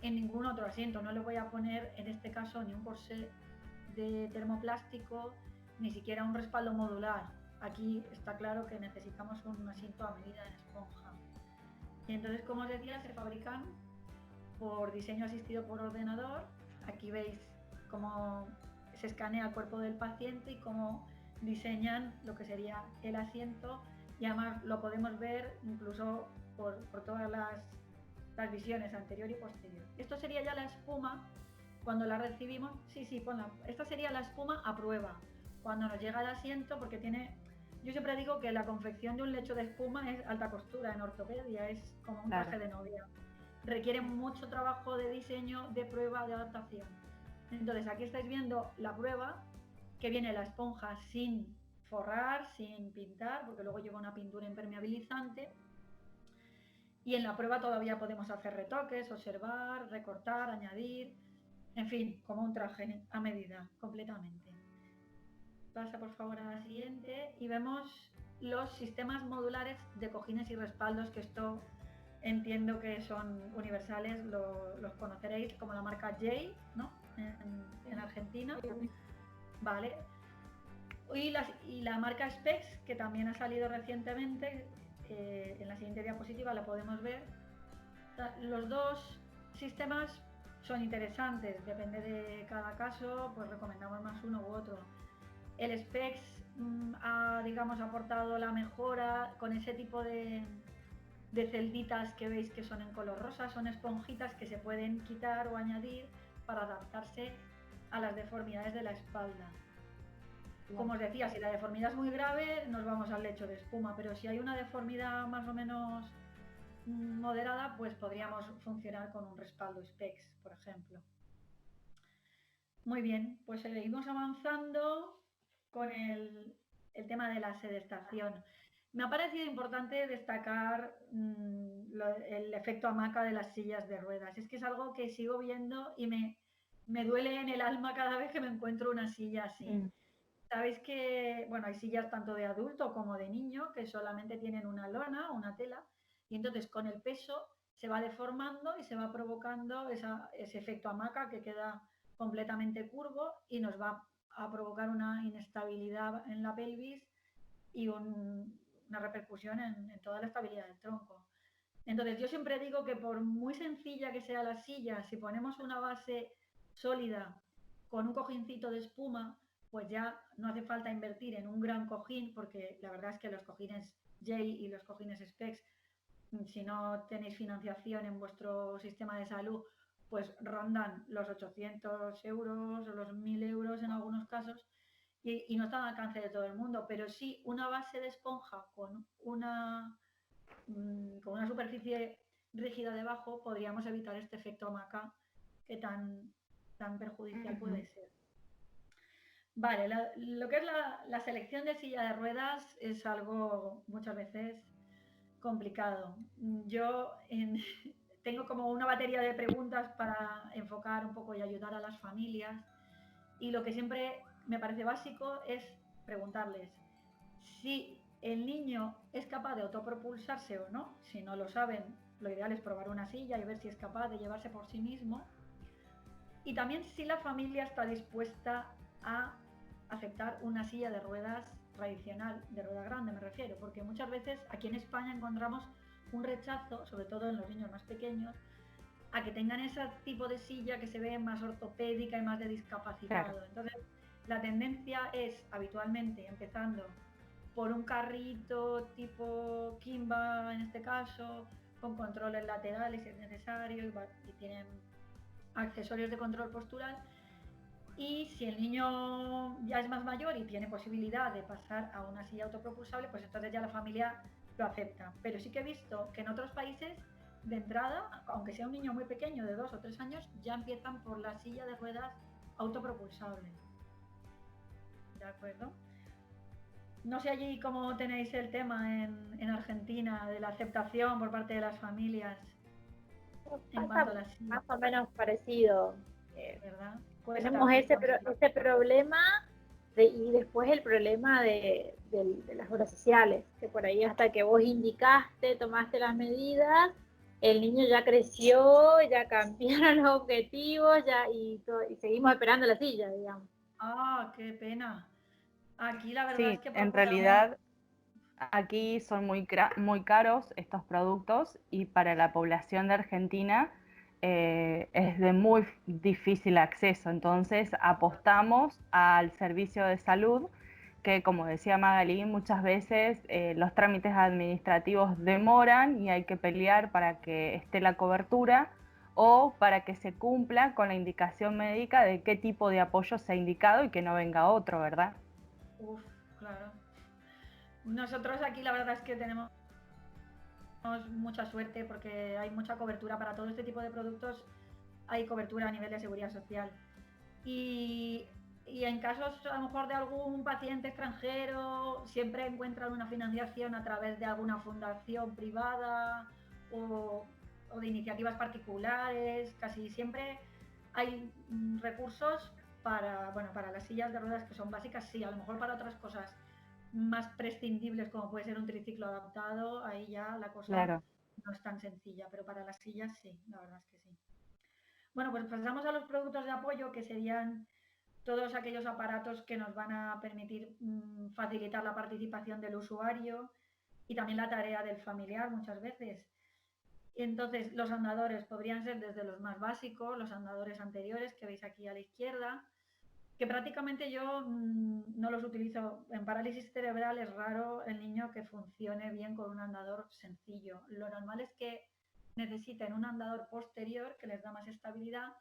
en ningún otro asiento. No le voy a poner en este caso ni un corsé de termoplástico, ni siquiera un respaldo modular. Aquí está claro que necesitamos un asiento a medida en esponja. Y entonces, como os decía, se fabrican por diseño asistido por ordenador. Aquí veis cómo se escanea el cuerpo del paciente y cómo diseñan lo que sería el asiento, y además lo podemos ver incluso por todas las visiones anterior y posterior. Esto sería ya la espuma cuando la recibimos. Sí, ponla. Esta sería la espuma a prueba cuando nos llega el asiento, porque tiene, yo siempre digo que la confección de un lecho de espuma es alta costura en ortopedia, es como un traje de novia. Requiere mucho trabajo de diseño, de prueba, de adaptación. Entonces aquí estáis viendo la prueba, que viene la esponja sin forrar, sin pintar, porque luego lleva una pintura impermeabilizante. Y en la prueba todavía podemos hacer retoques, observar, recortar, añadir, en fin, como un traje a medida, completamente. Pasa por favor a la siguiente y vemos los sistemas modulares de cojines y respaldos, que esto entiendo que son universales, los conoceréis como la marca Jay, ¿no? En Argentina. Vale. Y la marca Spex, que también ha salido recientemente, en la siguiente diapositiva la podemos ver. Los dos sistemas son interesantes, depende de cada caso, pues recomendamos más uno u otro. El Spex ha, digamos, aportado la mejora con ese tipo de celditas que veis que son en color rosa, son esponjitas que se pueden quitar o añadir para adaptarse a las deformidades de la espalda. Como os decía, si la deformidad es muy grave, nos vamos al lecho de espuma, pero si hay una deformidad más o menos moderada, pues podríamos funcionar con un respaldo SPECS, por ejemplo. Muy bien, pues seguimos avanzando con el tema de la sedestación. Me ha parecido importante destacar el efecto hamaca de las sillas de ruedas. Es que es algo que sigo viendo y me duele en el alma cada vez que me encuentro una silla así. Sabéis que, bueno, hay sillas tanto de adulto como de niño que solamente tienen una lona, una tela, y entonces con el peso se va deformando y se va provocando ese efecto hamaca que queda completamente curvo y nos va a provocar una inestabilidad en la pelvis y una repercusión en toda la estabilidad del tronco. Entonces yo siempre digo que por muy sencilla que sea la silla, si ponemos una base sólida con un cojincito de espuma, pues ya no hace falta invertir en un gran cojín, porque la verdad es que los cojines J y los cojines Specs, si no tenéis financiación en vuestro sistema de salud, pues rondan los 800 euros o los 1000 euros en algunos casos y no están al alcance de todo el mundo, pero sí una base de esponja con una superficie rígida debajo, podríamos evitar este efecto hamaca que tan perjudicial puede ser. Vale, lo que es la selección de silla de ruedas es algo muchas veces complicado. Yo tengo como una batería de preguntas para enfocar un poco y ayudar a las familias, y lo que siempre me parece básico es preguntarles si el niño es capaz de autopropulsarse o no. Si no lo saben, lo ideal es probar una silla y ver si es capaz de llevarse por sí mismo. Y también si la familia está dispuesta a aceptar una silla de ruedas tradicional, de rueda grande me refiero, porque muchas veces aquí en España encontramos un rechazo, sobre todo en los niños más pequeños, a que tengan ese tipo de silla que se ve más ortopédica y más de discapacitado. Claro. Entonces, la tendencia es habitualmente empezando por un carrito tipo Kimba en este caso, con controles laterales si es necesario y tienen accesorios de control postural. Y si el niño ya es más mayor y tiene posibilidad de pasar a una silla autopropulsable, pues entonces ya la familia lo acepta. Pero sí que he visto que en otros países, de entrada, aunque sea un niño muy pequeño de 2 o 3 años, ya empiezan por la silla de ruedas autopropulsable. ¿De acuerdo? No sé allí cómo tenéis el tema en Argentina de la aceptación por parte de las familias en cuanto a las sillas. Más o menos parecido. ¿Verdad? Tenemos ese problema y después el problema de las obras sociales, que por ahí hasta que vos indicaste, tomaste las medidas, el niño ya creció, ya cambiaron los objetivos y seguimos esperando la silla, digamos. Ah, qué pena. Aquí la verdad sí, es que en realidad aquí son muy caros estos productos y para la población de Argentina es de muy difícil acceso. Entonces apostamos al servicio de salud, que como decía Magalí, muchas veces los trámites administrativos demoran y hay que pelear para que esté la cobertura o para que se cumpla con la indicación médica de qué tipo de apoyo se ha indicado y que no venga otro, ¿verdad? Uf, claro. Nosotros aquí la verdad es que tenemos mucha suerte porque hay mucha cobertura para todo este tipo de productos, hay cobertura a nivel de seguridad social. Y en casos a lo mejor de algún paciente extranjero, siempre encuentran una financiación a través de alguna fundación privada o de iniciativas particulares. Casi siempre hay recursos para las sillas de ruedas que son básicas, sí, a lo mejor para otras cosas más prescindibles como puede ser un triciclo adaptado, ahí ya la cosa no es tan sencilla, pero para las sillas sí, la verdad es que sí. Bueno, pues pasamos a los productos de apoyo, que serían todos aquellos aparatos que nos van a permitir facilitar la participación del usuario y también la tarea del familiar muchas veces. Entonces, los andadores podrían ser desde los más básicos, los andadores anteriores que veis aquí a la izquierda, que prácticamente yo no los utilizo. En parálisis cerebral es raro el niño que funcione bien con un andador sencillo. Lo normal es que necesiten un andador posterior que les da más estabilidad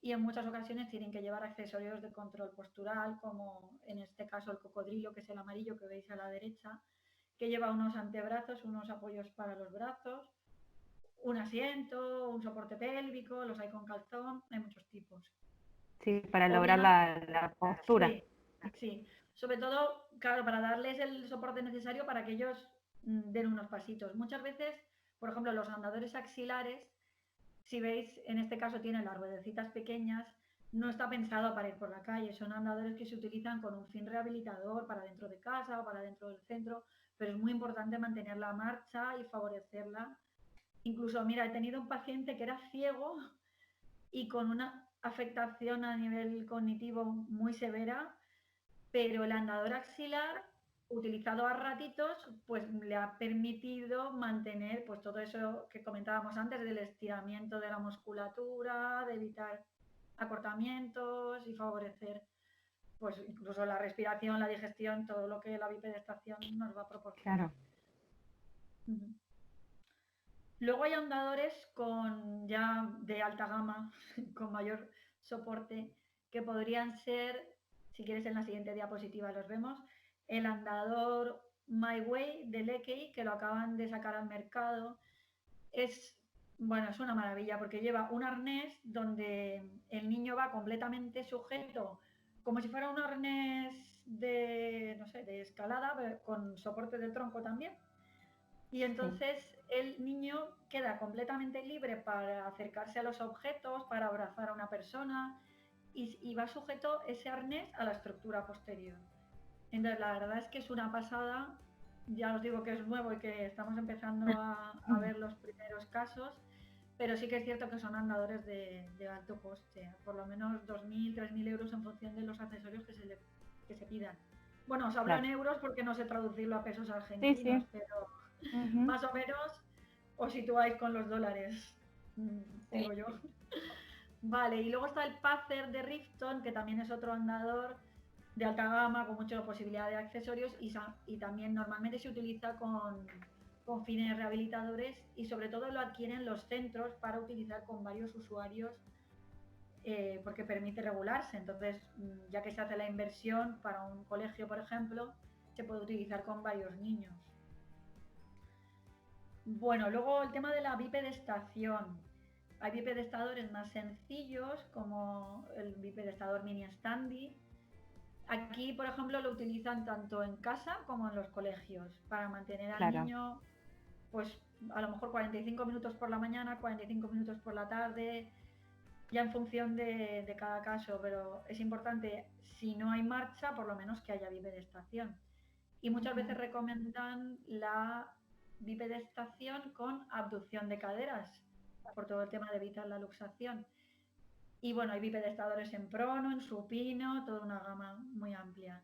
y en muchas ocasiones tienen que llevar accesorios de control postural, como en este caso el cocodrilo, que es el amarillo que veis a la derecha, que lleva unos antebrazos, unos apoyos para los brazos, un asiento, un soporte pélvico, los hay con calzón, hay muchos tipos. Sí, para O lograr bien, la postura. sí, sí. Sobre todo, claro, para darles el soporte necesario para que ellos den unos pasitos. Muchas veces, por ejemplo, los andadores axilares, si veis, en este caso tienen las ruedecitas pequeñas, no está pensado para ir por la calle, son andadores que se utilizan con un fin rehabilitador para dentro de casa o para dentro del centro, pero es muy importante mantener la marcha y favorecerla. Incluso, mira, he tenido un paciente que era ciego y con una afectación a nivel cognitivo muy severa, pero el andador axilar utilizado a ratitos, pues le ha permitido mantener pues todo eso que comentábamos antes del estiramiento de la musculatura, de evitar acortamientos y favorecer pues incluso la respiración, la digestión, todo lo que la bipedestación nos va a proporcionar. Claro. Uh-huh. Luego hay andadores con ya de alta gama, con mayor soporte, que podrían ser, si quieres en la siguiente diapositiva los vemos, el andador My Way de Leckey, que lo acaban de sacar al mercado. Bueno, es una maravilla porque lleva un arnés donde el niño va completamente sujeto, como si fuera un arnés de, no sé, de escalada, con soporte del tronco también. Y entonces el niño queda completamente libre para acercarse a los objetos, para abrazar a una persona y va sujeto ese arnés a la estructura posterior. Entonces la verdad es que es una pasada, ya os digo que es nuevo y que estamos empezando a ver los primeros casos, pero sí que es cierto que son andadores de alto coste, por lo menos 2.000, 3.000 euros en función de los accesorios que se pidan. Bueno, os hablo en euros porque no sé traducirlo a pesos argentinos, pero más o menos os situáis con los dólares, digo yo. Vale, y luego está el Pacer de Rifton, que también es otro andador de alta gama con mucha posibilidad de accesorios y también normalmente se utiliza con fines rehabilitadores y sobre todo lo adquieren los centros para utilizar con varios usuarios porque permite regularse. Entonces, ya que se hace la inversión para un colegio, por ejemplo, se puede utilizar con varios niños. Bueno, luego el tema de la bipedestación. Hay bipedestadores más sencillos como el bipedestador mini standy. Aquí, por ejemplo, lo utilizan tanto en casa como en los colegios para mantener al niño, pues a lo mejor 45 minutos por la mañana, 45 minutos por la tarde, ya en función de cada caso, pero es importante, si no hay marcha, por lo menos que haya bipedestación. Y muchas veces recomiendan la bipedestación con abducción de caderas, por todo el tema de evitar la luxación. Y bueno, hay bipedestadores en prono, en supino, toda una gama muy amplia.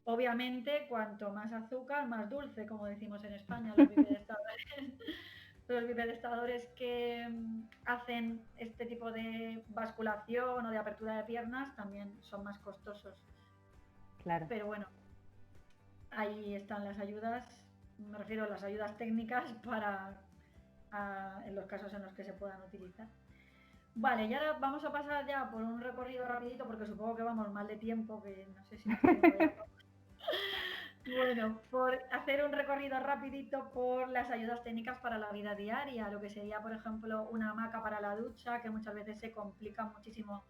Obviamente, cuanto más azúcar, más dulce, como decimos en España, los bipedestadores. Los bipedestadores que hacen este tipo de basculación o de apertura de piernas también son más costosos. Claro. Pero bueno, ahí están las ayudas, me refiero a las ayudas técnicas para en los casos en los que se puedan utilizar. Vale, y ahora vamos a pasar ya por un recorrido rapidito porque supongo que vamos mal de tiempo, que no sé si nos Bueno, por hacer un recorrido rapidito por las ayudas técnicas para la vida diaria, lo que sería, por ejemplo, una hamaca para la ducha, que muchas veces se complica muchísimo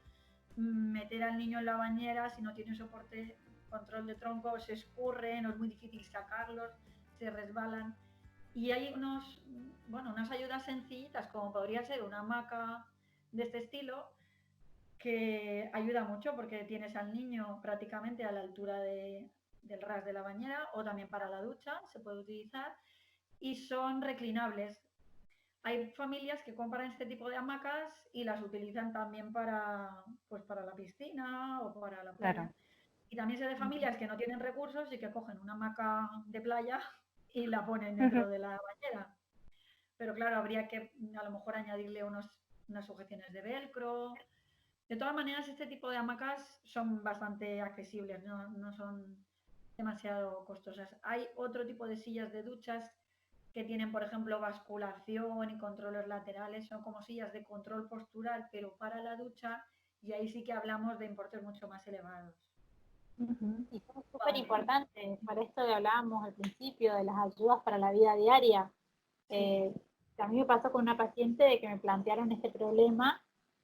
meter al niño en la bañera si no tiene soporte, control de tronco, se escurre, no es muy difícil sacarlos, se resbalan. Y hay unas ayudas sencillitas, como podría ser una hamaca de este estilo, que ayuda mucho porque tienes al niño prácticamente a la altura del ras de la bañera o también para la ducha se puede utilizar y son reclinables. Hay familias que compran este tipo de hamacas y las utilizan también para la piscina o para la playa. Claro. Y también sé de familias que no tienen recursos y que cogen una hamaca de playa y la ponen dentro de la bañera. Pero claro, habría que a lo mejor añadirle unas sujeciones de velcro. De todas maneras, este tipo de hamacas son bastante accesibles, no son demasiado costosas. Hay otro tipo de sillas de duchas que tienen, por ejemplo, basculación y controles laterales, son como sillas de control postural, pero para la ducha, Y ahí sí que hablamos de importes mucho más elevados. Y son súper importantes para esto que hablábamos al principio, de las ayudas para la vida diaria. Sí. A mí me pasó con una paciente de que me plantearon este problema.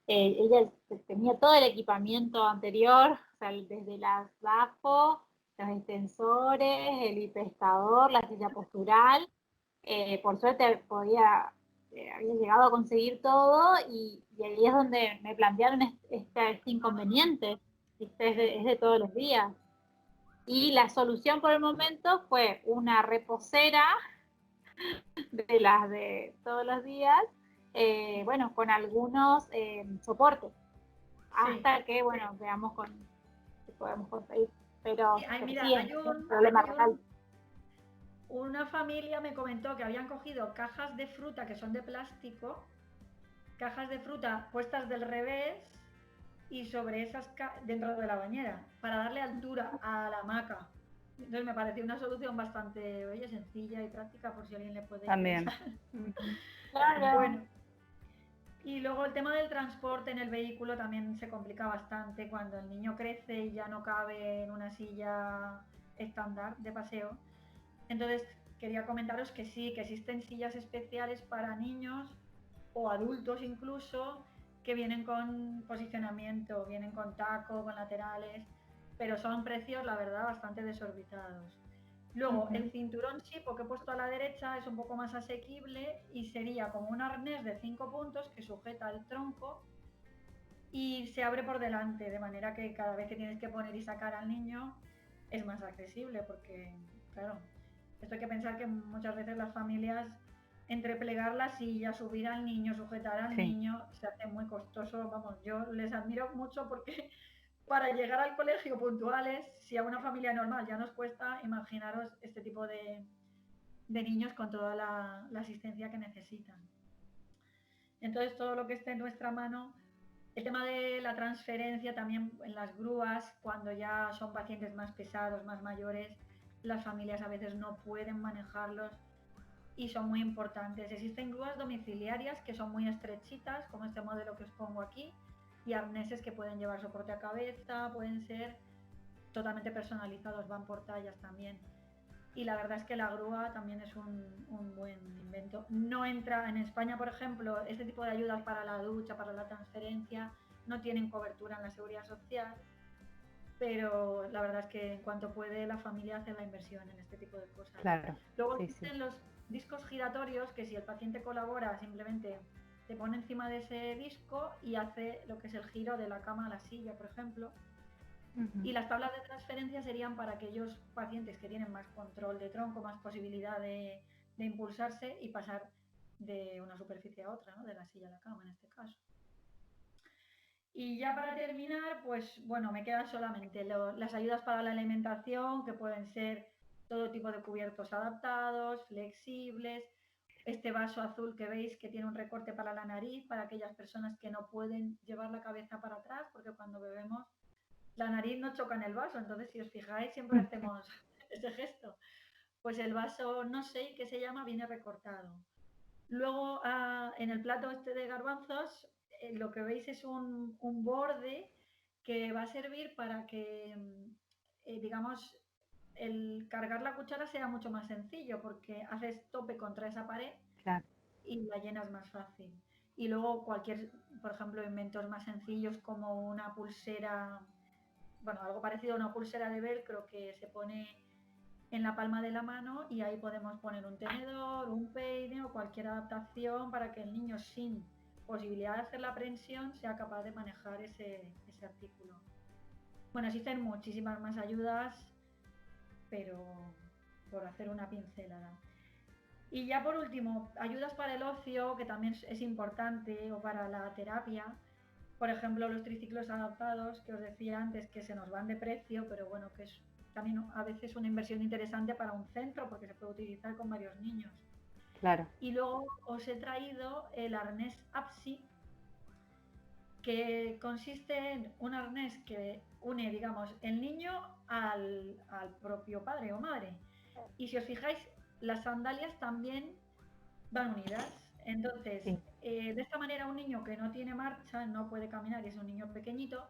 Ella tenía todo el equipamiento anterior, o sea, desde las bafos, los extensores, el hiperestador, la silla postural. Por suerte había llegado a conseguir todo y ahí es donde me plantearon este inconveniente. ¿Viste? Es de todos los días. Y la solución por el momento fue una reposera de las de todos los días, bueno, con algunos soportes, hasta que, bueno, veamos si podemos conseguir. Pero Mira, sí, es un problema real. Una familia me comentó que habían cogido cajas de fruta que son de plástico, cajas de fruta puestas del revés y sobre esas dentro de la bañera, para darle altura a la hamaca. Entonces me pareció una solución bastante, oye, sencilla y práctica por si a alguien le puede También. Claro. Bueno, y luego el tema del transporte en el vehículo también se complica bastante cuando el niño crece y ya no cabe en una silla estándar de paseo. Entonces quería comentaros que sí, que existen sillas especiales para niños o adultos incluso, que vienen con posicionamiento, vienen con taco, con laterales, pero son precios, la verdad, bastante desorbitados. Luego, el cinturón Chipo que he puesto a la derecha es un poco más asequible y sería como un arnés de 5 puntos que sujeta el tronco y se abre por delante, de manera que cada vez que tienes que poner y sacar al niño es más accesible, porque, claro, esto hay que pensar que muchas veces las familias, entre plegar la silla, subir al niño, sujetar al niño, se hace muy costoso. Vamos, yo les admiro mucho porque para llegar al colegio puntuales, si a una familia normal ya nos cuesta, imaginaros este tipo de niños con toda la asistencia que necesitan. Entonces, todo lo que esté en nuestra mano. El tema de la transferencia también en las grúas, cuando ya son pacientes más pesados, más mayores, las familias a veces no pueden manejarlos y son muy importantes. Existen grúas domiciliarias que son muy estrechitas, como este modelo que os pongo aquí, y arneses que pueden llevar soporte a cabeza, pueden ser totalmente personalizados, van por tallas también. Y la verdad es que la grúa también es un buen invento. No entra en España, por ejemplo, este tipo de ayudas para la ducha, para la transferencia, no tienen cobertura en la seguridad social, pero la verdad es que en cuanto puede la familia hace la inversión en este tipo de cosas. Claro. Luego existen los discos giratorios que si el paciente colabora simplemente te pone encima de ese disco y hace lo que es el giro de la cama a la silla, por ejemplo. Y las tablas de transferencia serían para aquellos pacientes que tienen más control de tronco, más posibilidad de impulsarse y pasar de una superficie a otra, ¿no? De la silla a la cama en este caso. Y ya para terminar, pues bueno, me quedan solamente las ayudas para la alimentación, que pueden ser todo tipo de cubiertos adaptados, flexibles. Este vaso azul que veis que tiene un recorte para la nariz, para aquellas personas que no pueden llevar la cabeza para atrás, porque cuando bebemos la nariz no choca en el vaso, entonces si os fijáis siempre hacemos ese gesto. Pues el vaso no sé qué se llama, viene recortado. Luego en el plato este de garbanzos lo que veis es un borde que va a servir para que, digamos, el cargar la cuchara sea mucho más sencillo porque haces tope contra esa pared y la llenas más fácil. Y luego cualquier, por ejemplo, inventos más sencillos como una pulsera, bueno, algo parecido a una pulsera de velcro que se pone en la palma de la mano y ahí podemos poner un tenedor, un peine o cualquier adaptación para que el niño sin posibilidad de hacer la prensión sea capaz de manejar ese artículo. Bueno, existen muchísimas más ayudas, pero por hacer una pincelada. Y ya por último, ayudas para el ocio, que también es importante, o para la terapia. Por ejemplo, los triciclos adaptados, que os decía antes, que se nos van de precio, pero bueno, que es también a veces una inversión interesante para un centro, porque se puede utilizar con varios niños. Claro. Y luego os he traído el arnés APSI, que consiste en un arnés que une, digamos, el niño al propio padre o madre. Y si os fijáis, las sandalias también van unidas. Entonces, de esta manera un niño que no tiene marcha, no puede caminar y es un niño pequeñito,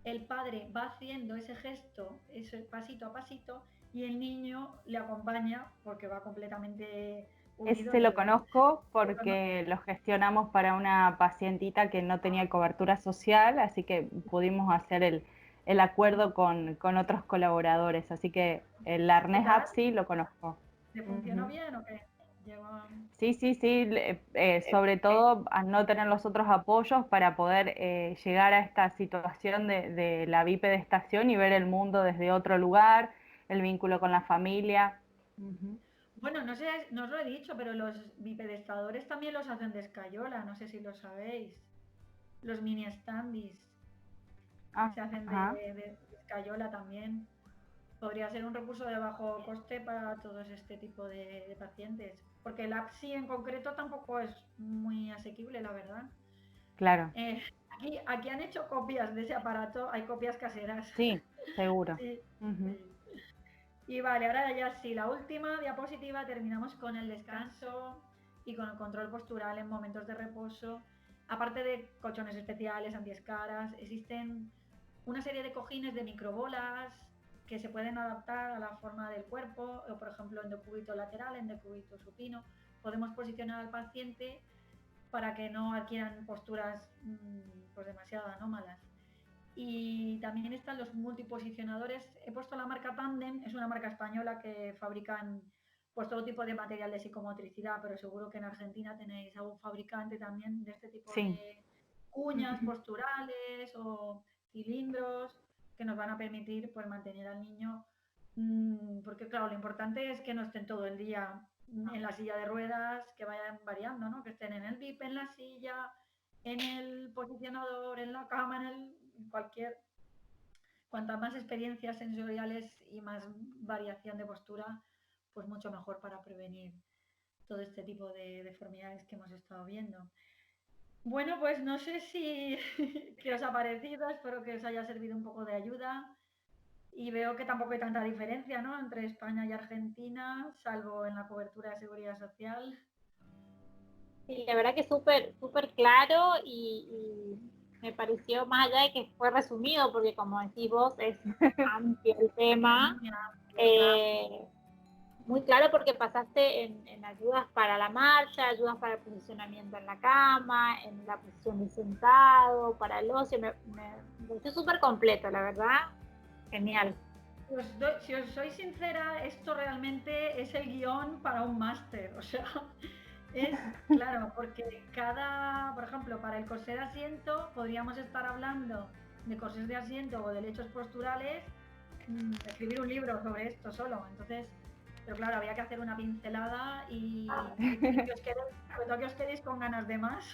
el padre va haciendo ese gesto, ese pasito a pasito, y el niño le acompaña porque va completamente unido. Ese lo conozco porque lo gestionamos para una pacientita que no tenía cobertura social, así que pudimos hacer el acuerdo con otros colaboradores, así que el arnés APSI lo conozco. ¿Le funcionó bien o qué? Sí, sí, sí, sobre todo a no tener los otros apoyos para poder llegar a esta situación de la bipedestación y ver el mundo desde otro lugar, el vínculo con la familia. Bueno, no sé, no os lo he dicho, pero los bipedestadores también los hacen de escayola, no sé si lo sabéis. Los mini standis se hacen de escayola también. Podría ser un recurso de bajo coste para todos este tipo de pacientes, porque el APSI en concreto tampoco es muy asequible, la verdad. Claro. Aquí han hecho copias de ese aparato, hay copias caseras. Sí, seguro. Sí. Y vale, ahora ya sí, la última diapositiva, terminamos con el descanso y con el control postural en momentos de reposo. Aparte de colchones especiales, antiescaras, existen una serie de cojines de microbolas que se pueden adaptar a la forma del cuerpo, o por ejemplo en decúbito lateral, en decúbito supino. Podemos posicionar al paciente para que no adquieran posturas pues demasiado anómalas. Y también están los multiposicionadores. He puesto la marca Tandem, es una marca española que fabrican pues todo tipo de material de psicomotricidad, pero seguro que en Argentina tenéis algún fabricante también de este tipo de cuñas posturales o cilindros que nos van a permitir pues mantener al niño, porque claro, lo importante es que no estén todo el día en la silla de ruedas, que vayan variando, ¿no? Que estén en el VIP, en la silla, en el posicionador, en la cama, en cualquier. Cuantas más experiencias sensoriales y más variación de postura, pues mucho mejor para prevenir todo este tipo de deformidades que hemos estado viendo. Bueno, pues no sé si qué os ha parecido, espero que os haya servido un poco de ayuda. Y veo que tampoco hay tanta diferencia, ¿no?, entre España y Argentina, salvo en la cobertura de seguridad social. Sí, la verdad que súper claro y me pareció, más allá de que fue resumido, porque como decís vos, es amplio el tema, muy claro porque pasaste en ayudas para la marcha, ayudas para el posicionamiento en la cama, en la posición de sentado, para el ocio, me pareció súper completo, la verdad, genial. Si os soy sincera, esto realmente es el guión para un máster, o sea, es claro, porque por ejemplo, para el corsé de asiento podríamos estar hablando de corsés de asiento o de lechos posturales, escribir un libro sobre esto solo, entonces, pero claro, había que hacer una pincelada y que os quedéis con ganas de más.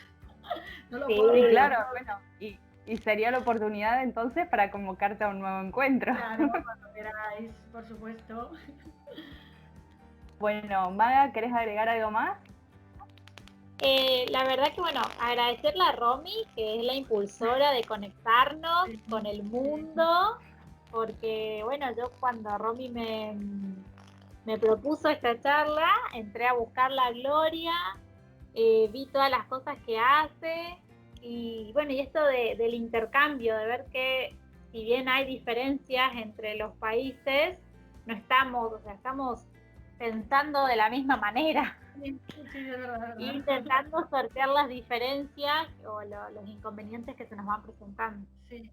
No lo puedo sí, claro, bueno, y sería la oportunidad entonces para convocarte a un nuevo encuentro. Claro, cuando queráis, por supuesto. Bueno, Maga, ¿querés agregar algo más? La verdad que, bueno, agradecerle a Romy, que es la impulsora de conectarnos con el mundo, porque, bueno, yo cuando Romy me propuso esta charla, entré a buscar la Gloria, vi todas las cosas que hace, y bueno, y esto del intercambio, de ver que si bien hay diferencias entre los países, no estamos, o sea, estamos pensando de la misma manera. Sí, de verdad. Intentando sortear las diferencias o los inconvenientes que se nos van presentando. Sí,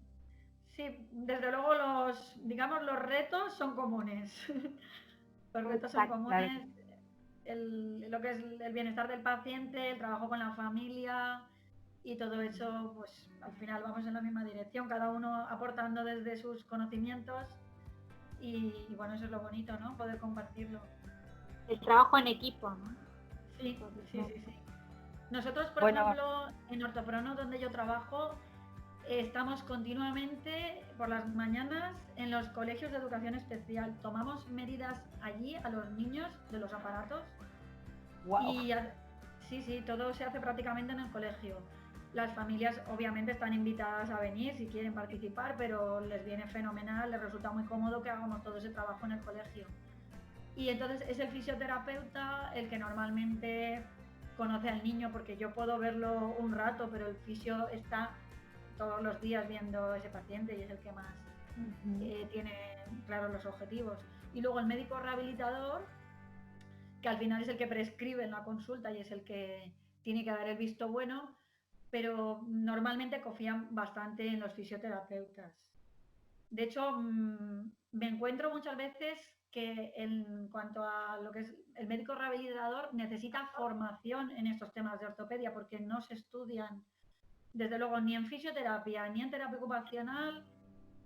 desde luego los retos son comunes. Los retos son comunes. Lo que es el bienestar del paciente, el trabajo con la familia y todo eso, pues al final vamos en la misma dirección, cada uno aportando desde sus conocimientos y bueno, eso es lo bonito, ¿no? Poder compartirlo. El trabajo en equipo, ¿no? Sí. Nosotros, por ejemplo, en Ortoprono, donde yo trabajo, estamos continuamente por las mañanas en los colegios de educación especial. Tomamos medidas allí a los niños de los aparatos. Wow. Y sí, todo se hace prácticamente en el colegio. Las familias obviamente están invitadas a venir si quieren participar, pero les viene fenomenal, les resulta muy cómodo que hagamos todo ese trabajo en el colegio. Y entonces es el fisioterapeuta el que normalmente conoce al niño, porque yo puedo verlo un rato, pero el fisio está todos los días viendo a ese paciente y es el que más tiene claros los objetivos. Y luego el médico rehabilitador, que al final es el que prescribe en la consulta y es el que tiene que dar el visto bueno, pero normalmente confían bastante en los fisioterapeutas. De hecho, me encuentro muchas veces que en cuanto a lo que es el médico rehabilitador necesita formación en estos temas de ortopedia porque no se estudian, desde luego, ni en fisioterapia, ni en terapia ocupacional,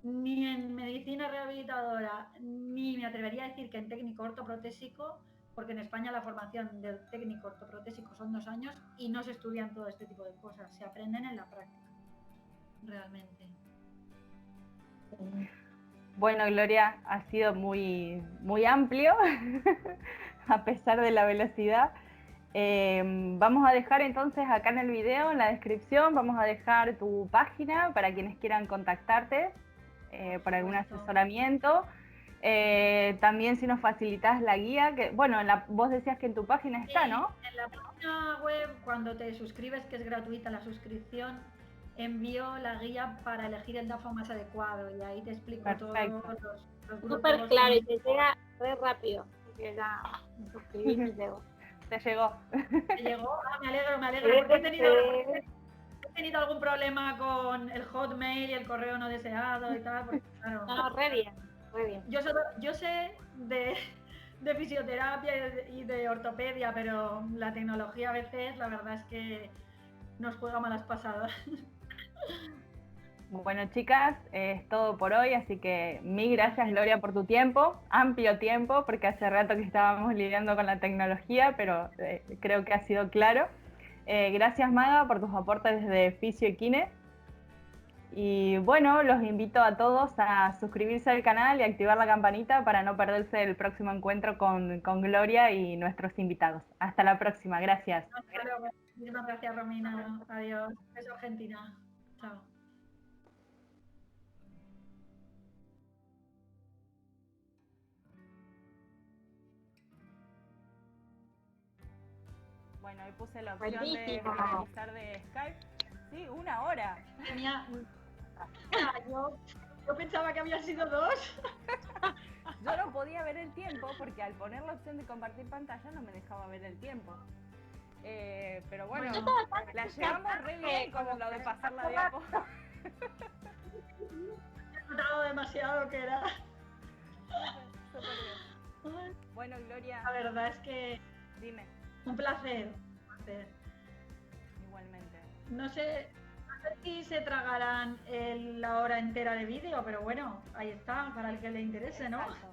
ni en medicina rehabilitadora, ni me atrevería a decir que en técnico ortoprotésico, porque en España la formación del técnico ortoprotésico son 2 años y no se estudian todo este tipo de cosas, se aprenden en la práctica, realmente. Bueno, Gloria, ha sido muy, muy amplio, a pesar de la velocidad. Vamos a dejar entonces acá en el video, en la descripción, vamos a dejar tu página para quienes quieran contactarte para algún asesoramiento. También si nos facilitas la guía, que bueno, vos decías que en tu página está, ¿no? En la página web, cuando te suscribes, que es gratuita la suscripción, envío la guía para elegir el DAFO más adecuado y ahí te explico todos los grupos. Súper claro y te llega re rápido. Que ya me suscribí y llegó. Te llegó. ¿Te llegó? Ah, me alegro, porque he tenido algún problema con el Hotmail y el correo no deseado y tal. Porque, claro, No, re bien, re bien. Yo sé de fisioterapia y de ortopedia, pero la tecnología a veces, la verdad es que nos juega malas pasadas. Bueno, chicas, es todo por hoy, así que mil gracias, Gloria, por tu tiempo, amplio tiempo, porque hace rato que estábamos lidiando con la tecnología, pero creo que ha sido claro. Gracias, Maga, por tus aportes desde Fisio y Kine. Y bueno, los invito a todos a suscribirse al canal y activar la campanita para no perderse el próximo encuentro con Gloria y nuestros invitados. Hasta la próxima, gracias. Muchísimas gracias, Romina. Adiós. Beso, Argentina. Chao. Bueno, ahí puse la opción de finalizar de Skype. Sí, 1 hora. Yo pensaba que había sido 2. Yo no podía ver el tiempo porque al poner la opción de compartir pantalla no me dejaba ver el tiempo. Pero bueno, la llevamos re bien con lo de pasar la diapo. He notado demasiado que era. Súper bien. Bueno, Gloria. La verdad es que... Dime. Un placer. Igualmente. No sé si se tragarán la hora entera de vídeo, pero bueno, ahí está, para el que le interese, ¿no? Exacto.